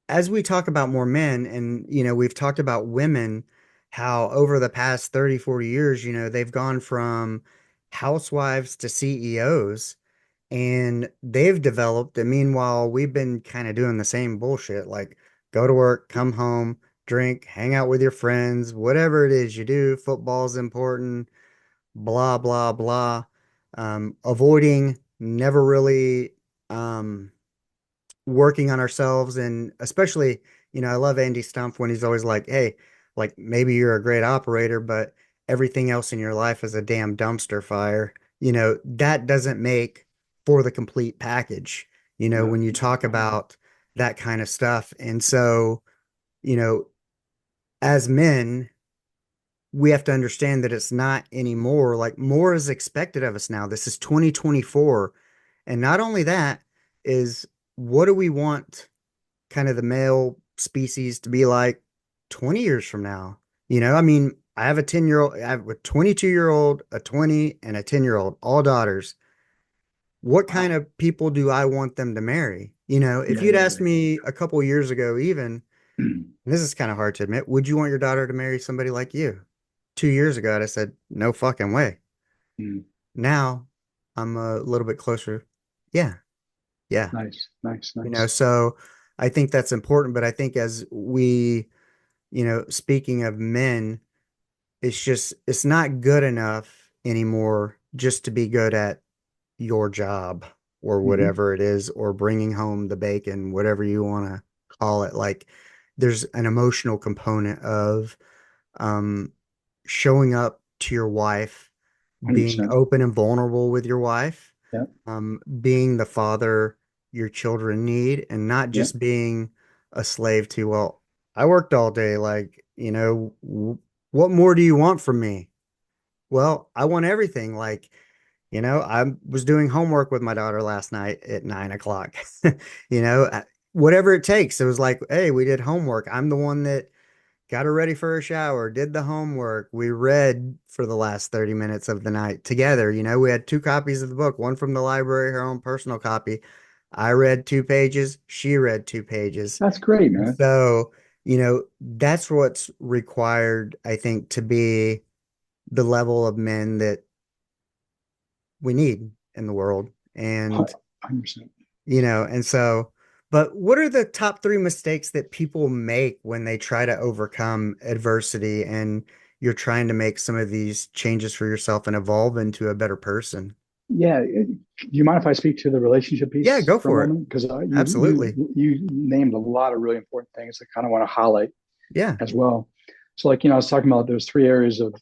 [SPEAKER 2] as we talk about more men and, we've talked about women, how over the past 30, 40 years, they've gone from housewives to CEOs, and they've developed. And meanwhile, we've been kind of doing the same bullshit, like go to work, come home, drink, hang out with your friends, whatever it is you do. Football's important, blah, blah, blah. Avoiding, never really um, working on ourselves. And especially, I love Andy Stumpf when he's always like, hey, like maybe you're a great operator, but everything else in your life is a damn dumpster fire. That doesn't make for the complete package,
[SPEAKER 3] No,
[SPEAKER 2] when you talk about that kind of stuff. And so, you know, as men, we have to understand that it's not anymore. Like more is expected of us now. This is 2024. And not only that is what do we want kind of the male species to be like 20 years from now? I mean, I have a 10-year-old, I have a 22-year-old, a 20, and a 10-year-old, all daughters. What kind
[SPEAKER 3] wow.
[SPEAKER 2] of people do I want them to marry? If
[SPEAKER 3] Yeah,
[SPEAKER 2] you'd
[SPEAKER 3] yeah,
[SPEAKER 2] asked me a couple years ago, even,
[SPEAKER 3] yeah.
[SPEAKER 2] and this is kind of hard to admit, would you want your daughter to marry somebody like you? 2 years ago, I'd have said, no fucking way.
[SPEAKER 3] Mm,
[SPEAKER 2] Now I'm a little bit closer. Yeah, yeah.
[SPEAKER 3] nice, nice, nice.
[SPEAKER 2] So I think that's important. But I think as we, speaking of men, it's not good enough anymore just to be good at your job or
[SPEAKER 3] Hmm.
[SPEAKER 2] whatever it is, or bringing home the bacon, whatever you want to call it. Like there's an emotional component of um, showing up to your wife, being
[SPEAKER 3] 100%.
[SPEAKER 2] open and vulnerable with your wife,
[SPEAKER 3] Yeah,
[SPEAKER 2] being the father your children need, and not
[SPEAKER 3] yeah.
[SPEAKER 2] just being a slave to, well, I worked all day. Like, what more do you want from me? Well, I want everything. Like, I was doing homework with my daughter last night at 9 o'clock. you know, uh, Whatever it takes. It was like, hey, we did homework. I'm the one that got her ready for a shower, did the homework. We read for the last 30 minutes of the night together. We had two copies of the book, one from the library, her own personal copy. I read 2 pages, she read 2 pages.
[SPEAKER 3] That's great,
[SPEAKER 2] And
[SPEAKER 3] man.
[SPEAKER 2] so, that's what's required, I think, to be the level of men that we need in the world. And
[SPEAKER 3] 100%.
[SPEAKER 2] And so, but what are the top three mistakes that people make when they try to overcome adversity and you're trying to make some of these changes for yourself and evolve into a better person?
[SPEAKER 3] Yeah. Do you mind if I speak to the relationship
[SPEAKER 2] Yeah,
[SPEAKER 3] piece
[SPEAKER 2] go
[SPEAKER 3] for a
[SPEAKER 2] for it.
[SPEAKER 3] moment? Because
[SPEAKER 2] Absolutely.
[SPEAKER 3] you named a lot of really important things I kind of want to highlight
[SPEAKER 2] Yeah.
[SPEAKER 3] as well. So, like, I was talking about those three areas of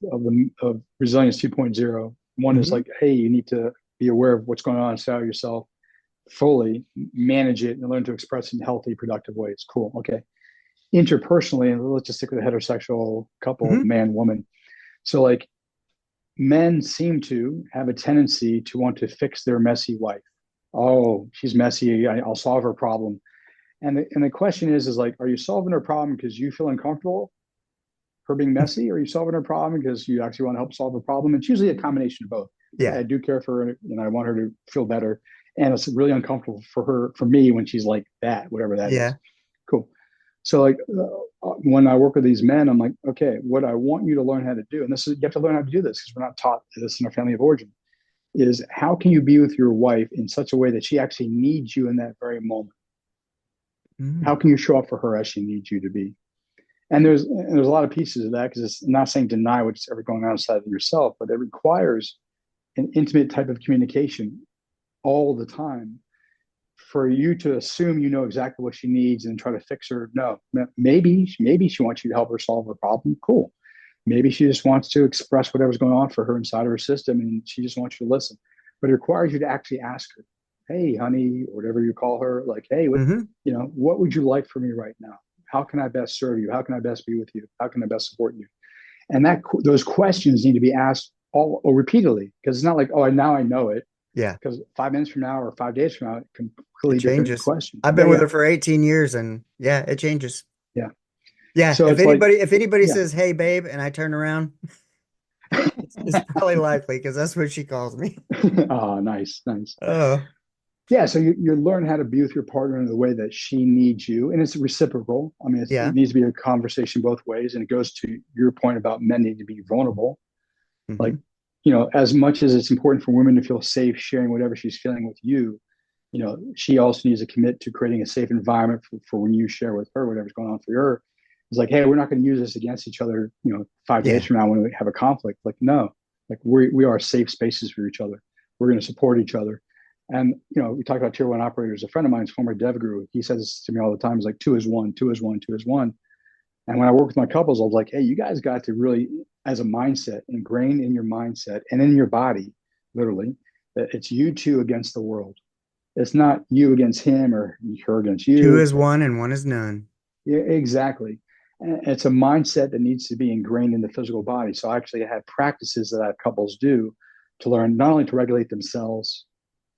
[SPEAKER 3] resilience 2.0. One is
[SPEAKER 2] Hmm.
[SPEAKER 3] like, hey, you need to be aware of what's going on inside of yourself, fully manage it, and learn to express it in healthy, productive ways. Cool. Okay. Interpersonally, and let's just stick with a heterosexual couple,
[SPEAKER 2] Hmm.
[SPEAKER 3] man, woman. So, like, men seem to have a tendency to want to fix their messy wife. Oh, she's messy. I'll solve her problem. And the question is like, are you solving her problem because you feel uncomfortable, her being messy, or are you solving her problem because you actually want to help solve a problem? It's usually a combination of both.
[SPEAKER 2] Yeah.
[SPEAKER 3] I do care for her, and I want her to feel better. And it's really uncomfortable for her, for me, when she's like that, whatever that is.
[SPEAKER 2] Yeah.
[SPEAKER 3] Cool. So, like, when I work with these men, I'm like, okay, what I want you to learn how to do, and this is, you have to learn how to do this because we're not taught this in our family of origin, is how can you be with your wife in such a way that she actually needs you in that very moment? How
[SPEAKER 2] Mm.
[SPEAKER 3] can you show up for her as she needs you to be? And there's a lot of pieces of that, because it's not saying deny what's ever going on inside of yourself, but it requires an intimate type of communication all the time. For you to assume you know exactly what she needs and try to fix her, no. Maybe she wants you to help her solve her problem. Cool. Maybe she just wants to express whatever's going on for her inside of her system, and she just wants you to listen. But it requires you to actually ask her, hey, honey, or whatever you call her, like, hey,
[SPEAKER 2] Hmm.
[SPEAKER 3] what would you like from me right now? How can I best serve you? How can I best be with you? How can I best support you? And those questions need to be asked all or repeatedly, because it's not like, oh, now I know it.
[SPEAKER 2] Yeah.
[SPEAKER 3] Because 5 minutes from now or 5 days from now,
[SPEAKER 2] It
[SPEAKER 3] completely different
[SPEAKER 2] changes.
[SPEAKER 3] question.
[SPEAKER 2] I've
[SPEAKER 3] Yeah,
[SPEAKER 2] been with
[SPEAKER 3] yeah,
[SPEAKER 2] her for 18 years and yeah, it changes.
[SPEAKER 3] yeah.
[SPEAKER 2] Yeah.
[SPEAKER 3] So it's like,
[SPEAKER 2] If anybody
[SPEAKER 3] yeah.
[SPEAKER 2] says, hey, babe, and I turn around, it's probably likely because that's what she calls me.
[SPEAKER 3] Oh, nice, nice.
[SPEAKER 2] Oh,
[SPEAKER 3] Yeah, so you learn how to be with your partner in the way that she needs you, and it's reciprocal. I mean,
[SPEAKER 2] yeah.
[SPEAKER 3] it needs to be a conversation both ways, and it goes to your point about men need to be vulnerable.
[SPEAKER 2] Hmm.
[SPEAKER 3] Like, as much as it's important for women to feel safe sharing whatever she's feeling with you, she also needs to commit to creating a safe environment for when you share with her whatever's going on for her. It's like, hey, we're not going to use this against each other, 5 days
[SPEAKER 2] Yeah.
[SPEAKER 3] from now when we have a conflict. Like, no, like we are safe spaces for each other. We're going to support each other. And, we talk about tier one operators. A friend of mine's former dev guru, he says this to me all the time. He's like, two is one, two is one, two is one. And when I work with my couples, I was like, hey, you guys got to really, as a mindset, ingrained in your mindset and in your body, literally, that it's you two against the world. It's not you against him or her against
[SPEAKER 2] Two
[SPEAKER 3] you.
[SPEAKER 2] is one and one is none.
[SPEAKER 3] Yeah, exactly. And it's a mindset that needs to be ingrained in the physical body. So I actually have practices that I have couples do to learn not only to regulate themselves,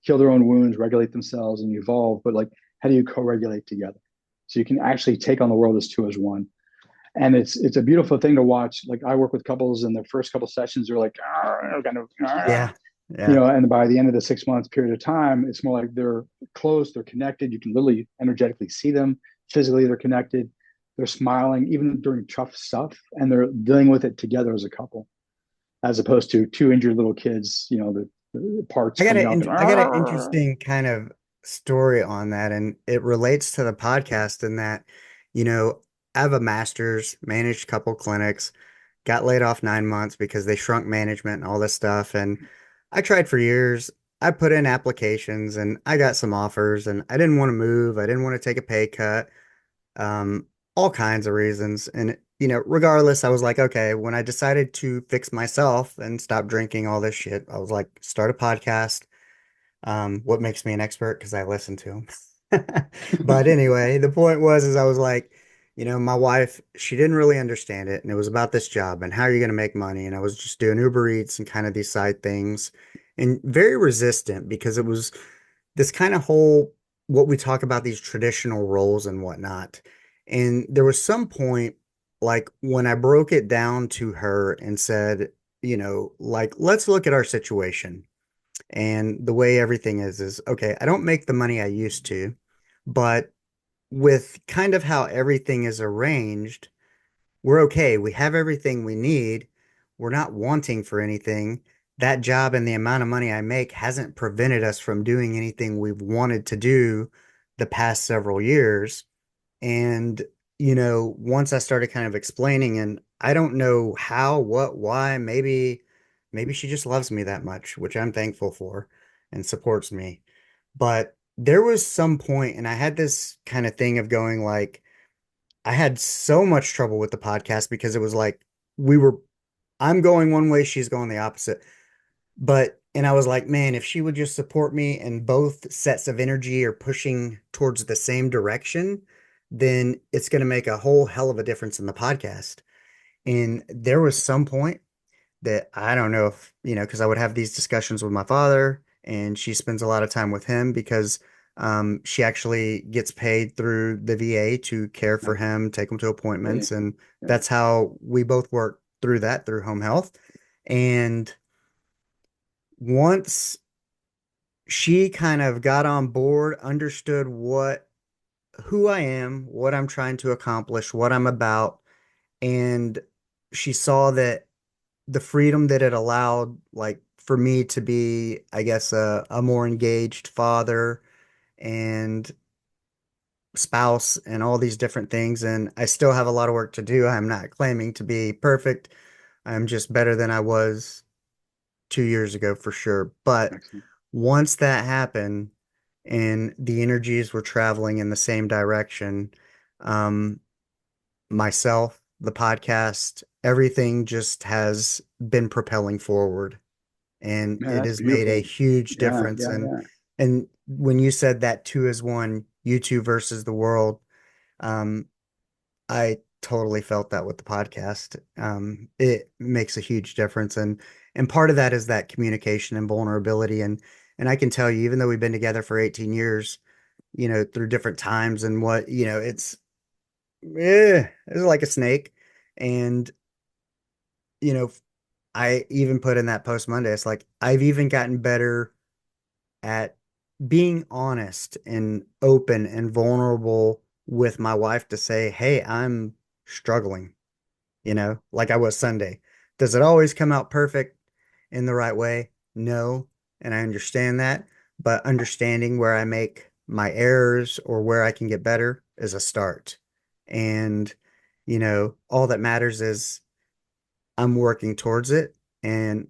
[SPEAKER 3] heal their own wounds, regulate themselves, and evolve, but like how do you co-regulate together? So you can actually take on the world as two as one. And it's a beautiful thing to watch. Like I work with couples, and the first couple sessions are like kind of,
[SPEAKER 2] Yeah. Yeah.
[SPEAKER 3] and by the end of the 6 months period of time, it's more like they're close, they're connected. You can literally energetically see them. Physically, they're connected. They're smiling even during tough stuff, and they're dealing with it together as a couple, as opposed to two injured little kids. The parts coming up and
[SPEAKER 2] I got an interesting kind of story on that, and it relates to the podcast in that, you know, I have a master's, managed couple clinics, got laid off 9 months because they shrunk management and all this stuff. And I tried for years. I put in applications and I got some offers, and I didn't want to move. I didn't want to take a pay cut. um, all kinds of reasons. And, regardless, I was like, okay, when I decided to fix myself and stop drinking all this shit, I was like, start a podcast. What makes me an expert? Because I listen to them. But anyway, the point was, is I was like, my wife, she didn't really understand it. And it was about this job and how are you going to make money? And I was just doing Uber Eats and kind of these side things and very resistant because it was this kind of whole what we talk about these traditional roles and whatnot. And there was some point, like when I broke it down to her and said, like, let's look at our situation. And the way everything is okay, I don't make the money I used to, but with kind of how everything is arranged, we're okay. We have everything we need. We're not wanting for anything. That job and the amount of money I make hasn't prevented us from doing anything we've wanted to do the past several years. And, once I started kind of explaining, and I don't know how, what, why, maybe she just loves me that much, which I'm thankful for and supports me. But there was some point, and I had this kind of thing of going like, I had so much trouble with the podcast because it was like we were, I'm going one way, she's going the opposite. And I was like, man, if she would just support me and both sets of energy are pushing towards the same direction, then it's going to make a whole hell of a difference in the podcast. And there was some point that I don't know if, because I would have these discussions with my father, and she spends a lot of time with him because she actually gets paid through the VA to care for him, take him to
[SPEAKER 3] yeah,
[SPEAKER 2] appointments. And
[SPEAKER 3] yeah.
[SPEAKER 2] that's how we both work through that through home health. And once she kind of got on board, understood who I am, what I'm trying to accomplish, what I'm about, and she saw that the freedom that it allowed, like for me to be, I guess, a more engaged father and spouse and all these different things. And I still have a lot of work to do. I'm not claiming to be perfect. I'm just better than I was 2 years ago for sure. But
[SPEAKER 3] Excellent.
[SPEAKER 2] once that happened and the energies were traveling in the same direction, um, myself, the podcast, everything just has been propelling forward, and
[SPEAKER 3] Man,
[SPEAKER 2] it
[SPEAKER 3] that's
[SPEAKER 2] has made a
[SPEAKER 3] beautiful.
[SPEAKER 2] huge
[SPEAKER 3] Yeah,
[SPEAKER 2] difference.
[SPEAKER 3] yeah, yeah.
[SPEAKER 2] And when you said that two is one, you two versus the world, um, I totally felt that with the podcast. It makes a huge difference, and part of that is that communication and vulnerability. And I can tell you, even though we've been together for 18 years, through different times and what, it's like a snake. And, you know, I even put in that post Monday, it's like I've even gotten better at being honest and open and vulnerable with my wife to say, hey, I'm struggling, like I was Sunday. Does it always come out perfect? in the right way? No, and I understand that, but understanding where I make my errors or where I can get better is a start. And, all that matters is I'm working towards it and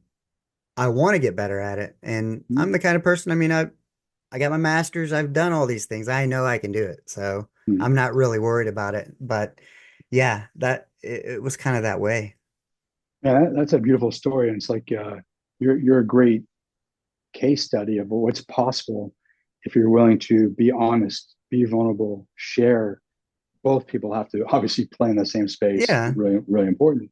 [SPEAKER 2] I want to get better at it. And I'm the kind of person, I got my master's, I've done all these things. I know I can do it. So
[SPEAKER 3] Mm.
[SPEAKER 2] I'm not really worried about it. But yeah, it was kind of that way.
[SPEAKER 3] Yeah, that's a beautiful story, and it's like you're a great case study of what's possible if you're willing to be honest, be vulnerable, share. Both people have to obviously play in the same space,
[SPEAKER 2] Yeah.
[SPEAKER 3] really, really important,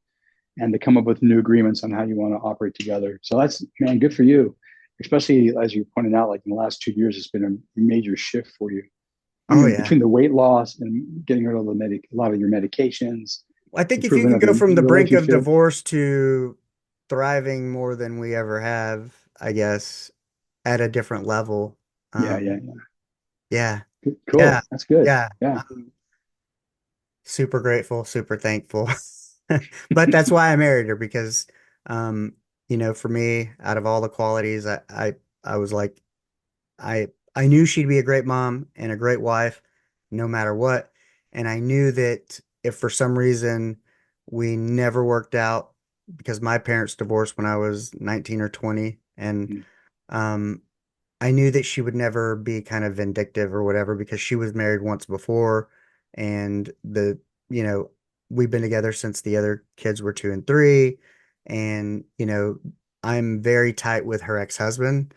[SPEAKER 3] and to come up with new agreements on how you want to operate together. So that's, man, good for you. Especially as you pointed out, like in the last 2 years, it's been a major shift for you. I
[SPEAKER 2] Oh
[SPEAKER 3] mean,
[SPEAKER 2] yeah.
[SPEAKER 3] between the weight loss and getting rid of a lot of your medications,
[SPEAKER 2] I think if you
[SPEAKER 3] improvement
[SPEAKER 2] can
[SPEAKER 3] of
[SPEAKER 2] go
[SPEAKER 3] your
[SPEAKER 2] from the brink of
[SPEAKER 3] relationship.
[SPEAKER 2] divorce to thriving more than we ever have, I guess, at a different level.
[SPEAKER 3] Yeah, yeah,
[SPEAKER 2] Um,
[SPEAKER 3] yeah.
[SPEAKER 2] yeah, yeah,
[SPEAKER 3] Cool. That's good.
[SPEAKER 2] yeah.
[SPEAKER 3] Yeah.
[SPEAKER 2] I'm super grateful, super thankful. But that's why I married her because, um, for me, out of all the qualities, I was like, I knew she'd be a great mom and a great wife, no matter what. And I knew that if for some reason we never worked out because my parents divorced when I was 19 or 20, and
[SPEAKER 3] Mm.
[SPEAKER 2] um, I knew that she would never be kind of vindictive or whatever because she was married once before, and you know, we've been together since the other kids were 2 and 3, and I'm very tight with her ex-husband.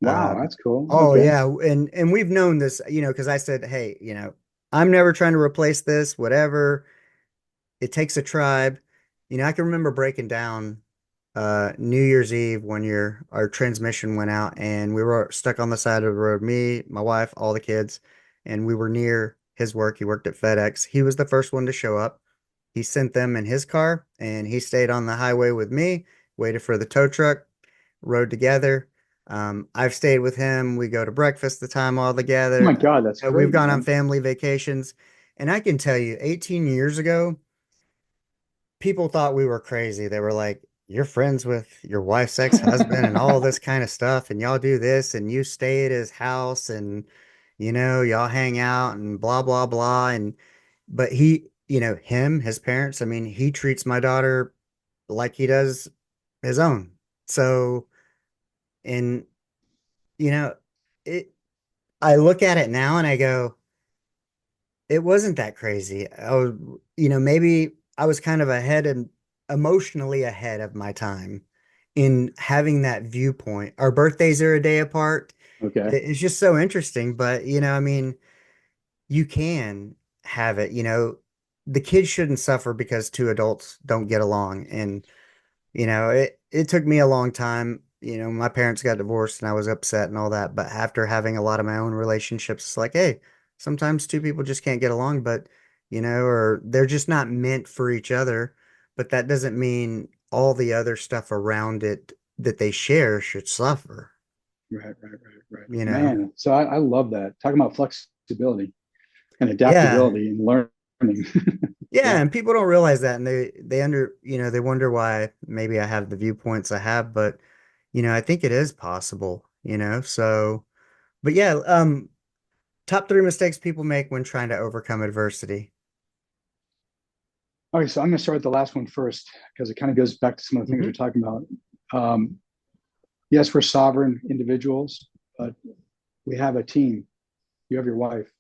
[SPEAKER 3] Wow,
[SPEAKER 2] Um,
[SPEAKER 3] that's cool.
[SPEAKER 2] oh
[SPEAKER 3] Okay.
[SPEAKER 2] yeah, and we've known this, because I said, hey, I'm never trying to replace this, whatever. It takes a tribe. I can remember breaking down New Year's Eve one year, our transmission went out and we were stuck on the side of the road, me, my wife, all the kids, and we were near his work. He worked at FedEx. He was the first one to show up. He sent them in his car and he stayed on the highway with me, waited for the tow truck, rode together. I've stayed with him. We go to breakfast the time all
[SPEAKER 3] Oh my
[SPEAKER 2] together.
[SPEAKER 3] God, that's
[SPEAKER 2] We've
[SPEAKER 3] great,
[SPEAKER 2] gone on
[SPEAKER 3] man.
[SPEAKER 2] family vacations. And I can tell you, 18 years ago, people thought we were crazy. They were like, you're friends with your wife's ex-husband and all this kind of stuff, and y'all do this, and you stay at his house, and y'all hang out and blah blah blah. And but his parents, he treats my daughter like he does his own. So, and you know, it I look at it now and I go, it wasn't that crazy. Maybe I was kind of ahead and emotionally ahead of my time in having that viewpoint. Our birthdays are a day apart.
[SPEAKER 3] Okay.
[SPEAKER 2] It's just so interesting, but you can have it, the kids shouldn't suffer because two adults don't get along. And it took me a long time. My parents got divorced and I was upset and all that. But after having a lot of my own relationships, it's like, hey, sometimes two people just can't get along, but, or they're just not meant for each other. But that doesn't mean all the other stuff around it that they share should suffer,
[SPEAKER 3] Right, right, right, right.
[SPEAKER 2] you know?
[SPEAKER 3] Man, so I love that. Talking about flexibility and
[SPEAKER 2] Yeah.
[SPEAKER 3] adaptability and learning.
[SPEAKER 2] Yeah.
[SPEAKER 3] Yeah.
[SPEAKER 2] And people don't realize that. And they wonder why maybe I have the viewpoints I have, but, I think it is possible, so. But yeah, top three mistakes people make when trying to overcome adversity.
[SPEAKER 3] Okay, so I'm going to start with the last one first because it kind of goes back to some of the things we're
[SPEAKER 2] Hmm.
[SPEAKER 3] talking about. Um, yes, we're sovereign individuals, but we have a team. You have your wife,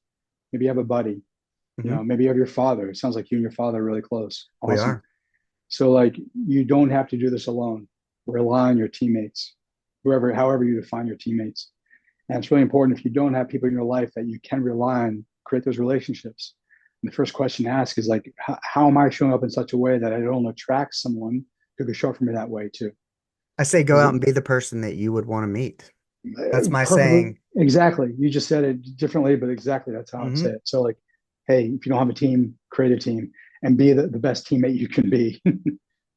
[SPEAKER 3] maybe you have a buddy,
[SPEAKER 2] Hmm.
[SPEAKER 3] maybe you have your father. It sounds like you and your father are really close.
[SPEAKER 2] We
[SPEAKER 3] Awesome.
[SPEAKER 2] are.
[SPEAKER 3] So like you don't have to do this alone. Rely on your teammates, however you define your teammates. And it's really important if you don't have people in your life that you can rely on, create those relationships. And the first question to ask is like, how am I showing up in such a way that I don't attract someone who could show up for me that way too?
[SPEAKER 2] I say go
[SPEAKER 3] Because
[SPEAKER 2] out and be the person that you would want to meet. That's my
[SPEAKER 3] perfectly,
[SPEAKER 2] saying.
[SPEAKER 3] exactly. You just said it differently, but exactly that's how I'd say
[SPEAKER 2] Hmm.
[SPEAKER 3] it. So like, hey, if you don't have a team, create a team and be the best teammate you can be.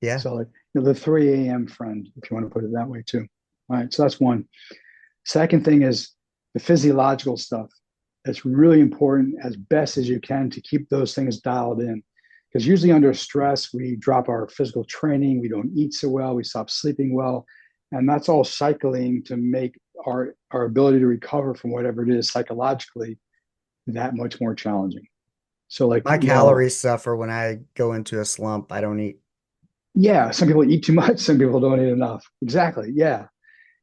[SPEAKER 2] Yeah.
[SPEAKER 3] So like the 3 a.m. friend, if you want to put it that way too. All right. So that's one. Second thing is the physiological stuff. It's really important as best as you can to keep those things dialed in. Because usually under stress, we drop our physical training, we don't eat so well, we stop sleeping well. And that's all cycling to make our ability to recover from whatever it is psychologically that much more challenging. So like,
[SPEAKER 2] My
[SPEAKER 3] you know,
[SPEAKER 2] calories suffer when I go into a slump. I don't eat.
[SPEAKER 3] yeah, some people eat too much, some people don't eat enough. Exactly. Yeah.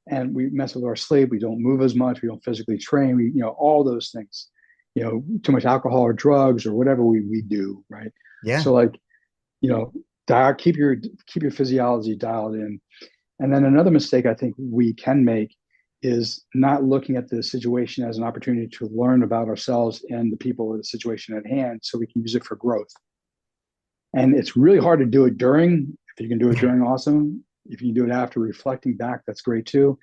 [SPEAKER 3] And we mess with our sleep. We don't move as much. We don't physically train. We, all those things, too much alcohol or drugs or whatever we do. Right.
[SPEAKER 2] Yeah.
[SPEAKER 3] So like, you know, keep your physiology dialed in. And then another mistake I think we can make is not looking at the situation as an opportunity to learn about ourselves and the people or the situation at hand so we can use it for growth. And it's really hard to do it during. If you can do it
[SPEAKER 2] Yeah.
[SPEAKER 3] during, awesome. If you can do it after reflecting back, that's great too.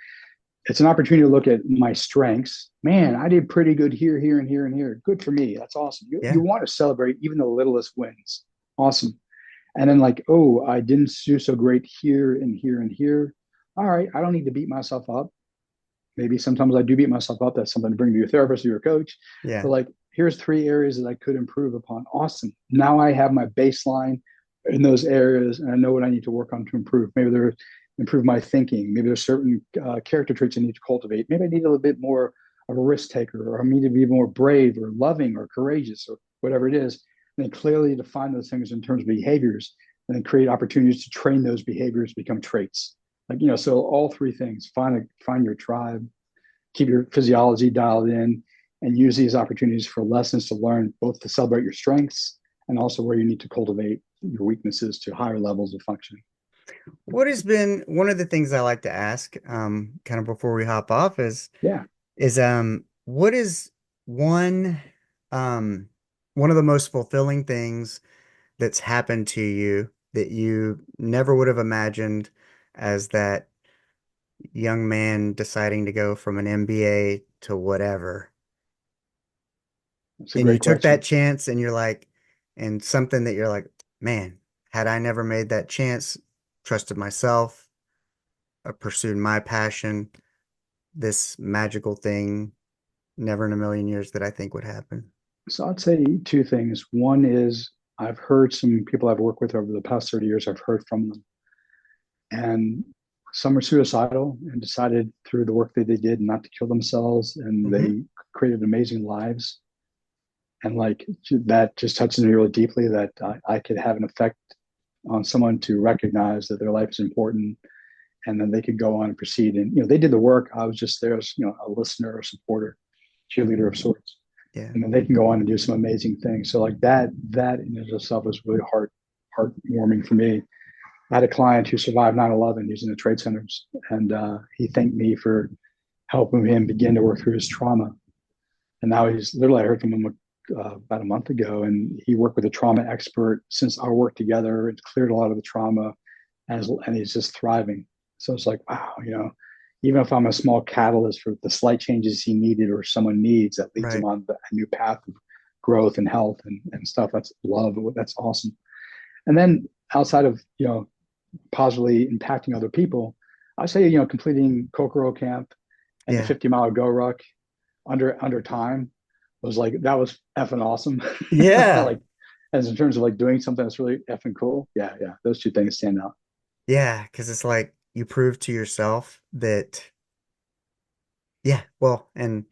[SPEAKER 3] It's an opportunity to look at my strengths. Man, I did pretty good here, here, and here, and here. Good for me. That's awesome. You
[SPEAKER 2] Yeah.
[SPEAKER 3] want to celebrate even the littlest wins. Awesome. And then like, oh, I didn't do so great here and here and here. All right, I don't need to beat myself up. Maybe sometimes I do beat myself up. That's something to bring to your therapist or your coach.
[SPEAKER 2] Yeah.
[SPEAKER 3] But like, here's 3 areas that I could improve upon. Awesome. Now I have my baseline in those areas, and I know what I need to work on to improve. Maybe there's improve my thinking. Maybe there's certain character traits I need to cultivate. Maybe I need a little bit more of a risk taker, or I need to be more brave, or loving, or courageous, or whatever it is. And then clearly define those things in terms of behaviors, and then create opportunities to train those behaviors to become traits. Like, so all 3 things: find your tribe, keep your physiology dialed in, and use these opportunities for lessons to learn, both to celebrate your strengths and also where you need to cultivate your weaknesses to higher levels of functioning.
[SPEAKER 2] What has been one of the things I like to ask, kind of before we hop off
[SPEAKER 3] Yeah.
[SPEAKER 2] what is one, um, one of the most fulfilling things that's happened to you that you never would have imagined as that young man deciding to go from an MBA to whatever?
[SPEAKER 3] That's a
[SPEAKER 2] And you
[SPEAKER 3] great
[SPEAKER 2] took that
[SPEAKER 3] question.
[SPEAKER 2] chance and you're like, and something that you're like, man, had I never made that chance, trusted myself, pursued my passion, this magical thing, never in a million years that I think would happen.
[SPEAKER 3] So I'd say 2 things. One is I've heard some people I've worked with over the past 30 years, I've heard from them. And some are suicidal and decided through the work that they did not to kill themselves, and
[SPEAKER 2] Hmm.
[SPEAKER 3] they created amazing lives. And like that just touches me really deeply that I could have an effect on someone to recognize that their life is important, and then they could go on and proceed. And they did the work. I was just there as a listener or supporter, cheerleader of sorts.
[SPEAKER 2] Yeah.
[SPEAKER 3] And then they can go on and do some amazing things. So like that in itself was really heartwarming for me. I had a client who survived 9/11. He's in the trade centers, and he thanked me for helping him begin to work through his trauma. And now he's literally, I heard from him about a month ago, and he worked with a trauma expert since our work together. It cleared a lot of the trauma, and he's just thriving. So it's like, wow, even if I'm a small catalyst for the slight changes he needed or someone needs that leads him
[SPEAKER 2] Right.
[SPEAKER 3] on a new path of growth and health and stuff, that's love. That's awesome. And then outside of, positively impacting other people, I say, completing Kokoro camp and the
[SPEAKER 2] Yeah.
[SPEAKER 3] 50-mile go ruck under time was like, that was effing awesome.
[SPEAKER 2] Yeah.
[SPEAKER 3] Like, as in terms of like doing something that's really effing cool. Yeah, yeah. Those 2 things stand out.
[SPEAKER 2] Yeah. Because it's like you prove to yourself that, yeah, well, and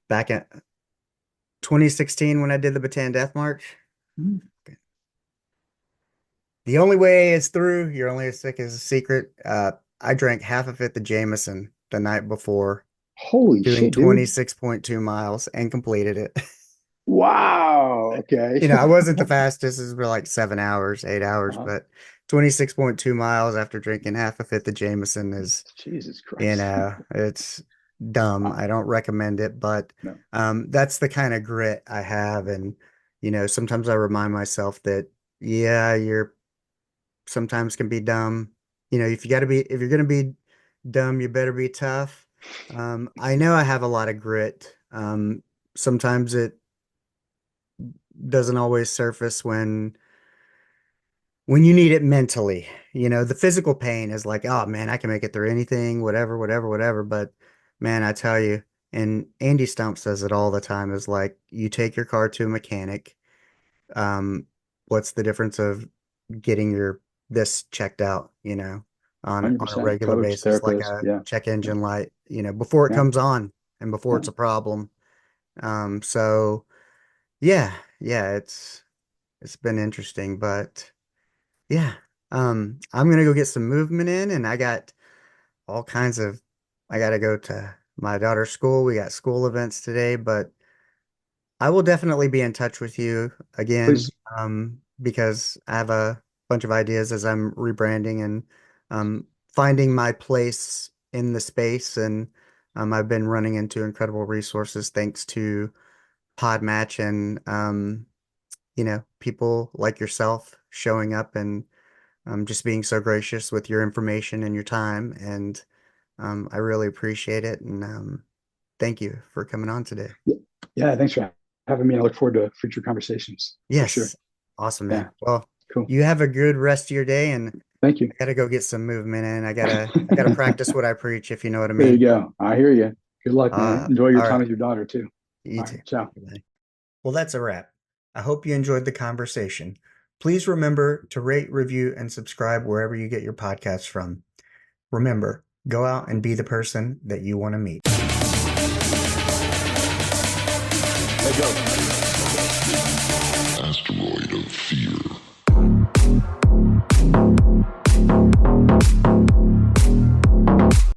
[SPEAKER 2] back in 2016 when I did the Bataan Death March,
[SPEAKER 3] Mm.
[SPEAKER 2] the only way is through. You're only as sick as a secret. I drank half of it the Jameson the night before
[SPEAKER 3] Holy
[SPEAKER 2] doing
[SPEAKER 3] shit, dude.
[SPEAKER 2] 26.2 miles and completed it.
[SPEAKER 3] Wow. Okay.
[SPEAKER 2] I wasn't the fastest. This was like 7 hours, 8 hours,
[SPEAKER 3] uh,
[SPEAKER 2] but 26.2 miles after drinking half a fifth of Jameson is,
[SPEAKER 3] Jesus Christ.
[SPEAKER 2] it's dumb.
[SPEAKER 3] Uh,
[SPEAKER 2] I don't recommend it, but
[SPEAKER 3] no.
[SPEAKER 2] that's the kind of grit I have. And, sometimes I remind myself that, yeah, you're sometimes can be dumb. If you're gonna be dumb, you better be tough. I know I have a lot of grit. Sometimes it doesn't always surface when you need it mentally. The physical pain is like, oh man, I can make it through anything, whatever, whatever, whatever. But man, I tell you, and Andy Stump says it all the time, is like you take your car to a mechanic. Um, what's the difference of getting your this checked out? on a
[SPEAKER 3] 100%.
[SPEAKER 2] regular
[SPEAKER 3] Coach,
[SPEAKER 2] basis, like
[SPEAKER 3] therapist.
[SPEAKER 2] a
[SPEAKER 3] Yeah.
[SPEAKER 2] check engine light, before it
[SPEAKER 3] Yeah.
[SPEAKER 2] comes on and before
[SPEAKER 3] Yeah.
[SPEAKER 2] it's a problem. So yeah, yeah, it's been interesting, but yeah. I'm gonna go get some movement in, and I got all kinds of I gotta go to my daughter's school. We got school events today, but I will definitely be in touch with you again,
[SPEAKER 3] Please.
[SPEAKER 2] because I have a bunch of ideas as I'm rebranding and finding my place in the space. And I've been running into incredible resources thanks to Podmatch and people like yourself showing up and just being so gracious with your information and your time. And I really appreciate it. And thank you for coming on today.
[SPEAKER 3] Yeah. Thanks for having me. I look forward to future conversations for sure.
[SPEAKER 2] Yes. Awesome,
[SPEAKER 3] Yeah.
[SPEAKER 2] man. Well,
[SPEAKER 3] Cool.
[SPEAKER 2] you have a good rest of your day, and
[SPEAKER 3] Thank you.
[SPEAKER 2] I gotta go get some movement in. I gotta practice what I preach, if you know what I
[SPEAKER 3] There you
[SPEAKER 2] mean.
[SPEAKER 3] go. I hear you. Good luck, man. Enjoy your
[SPEAKER 2] All
[SPEAKER 3] time
[SPEAKER 2] right.
[SPEAKER 3] with your daughter too.
[SPEAKER 2] You
[SPEAKER 3] All
[SPEAKER 2] too.
[SPEAKER 3] right. Ciao.
[SPEAKER 2] Bye. Well, that's a wrap. I hope you enjoyed the conversation. Please remember to rate, review, and subscribe wherever you get your podcasts from. Remember, go out and be the person that you want to meet.
[SPEAKER 3] Let go.
[SPEAKER 1] Asteroid of fear.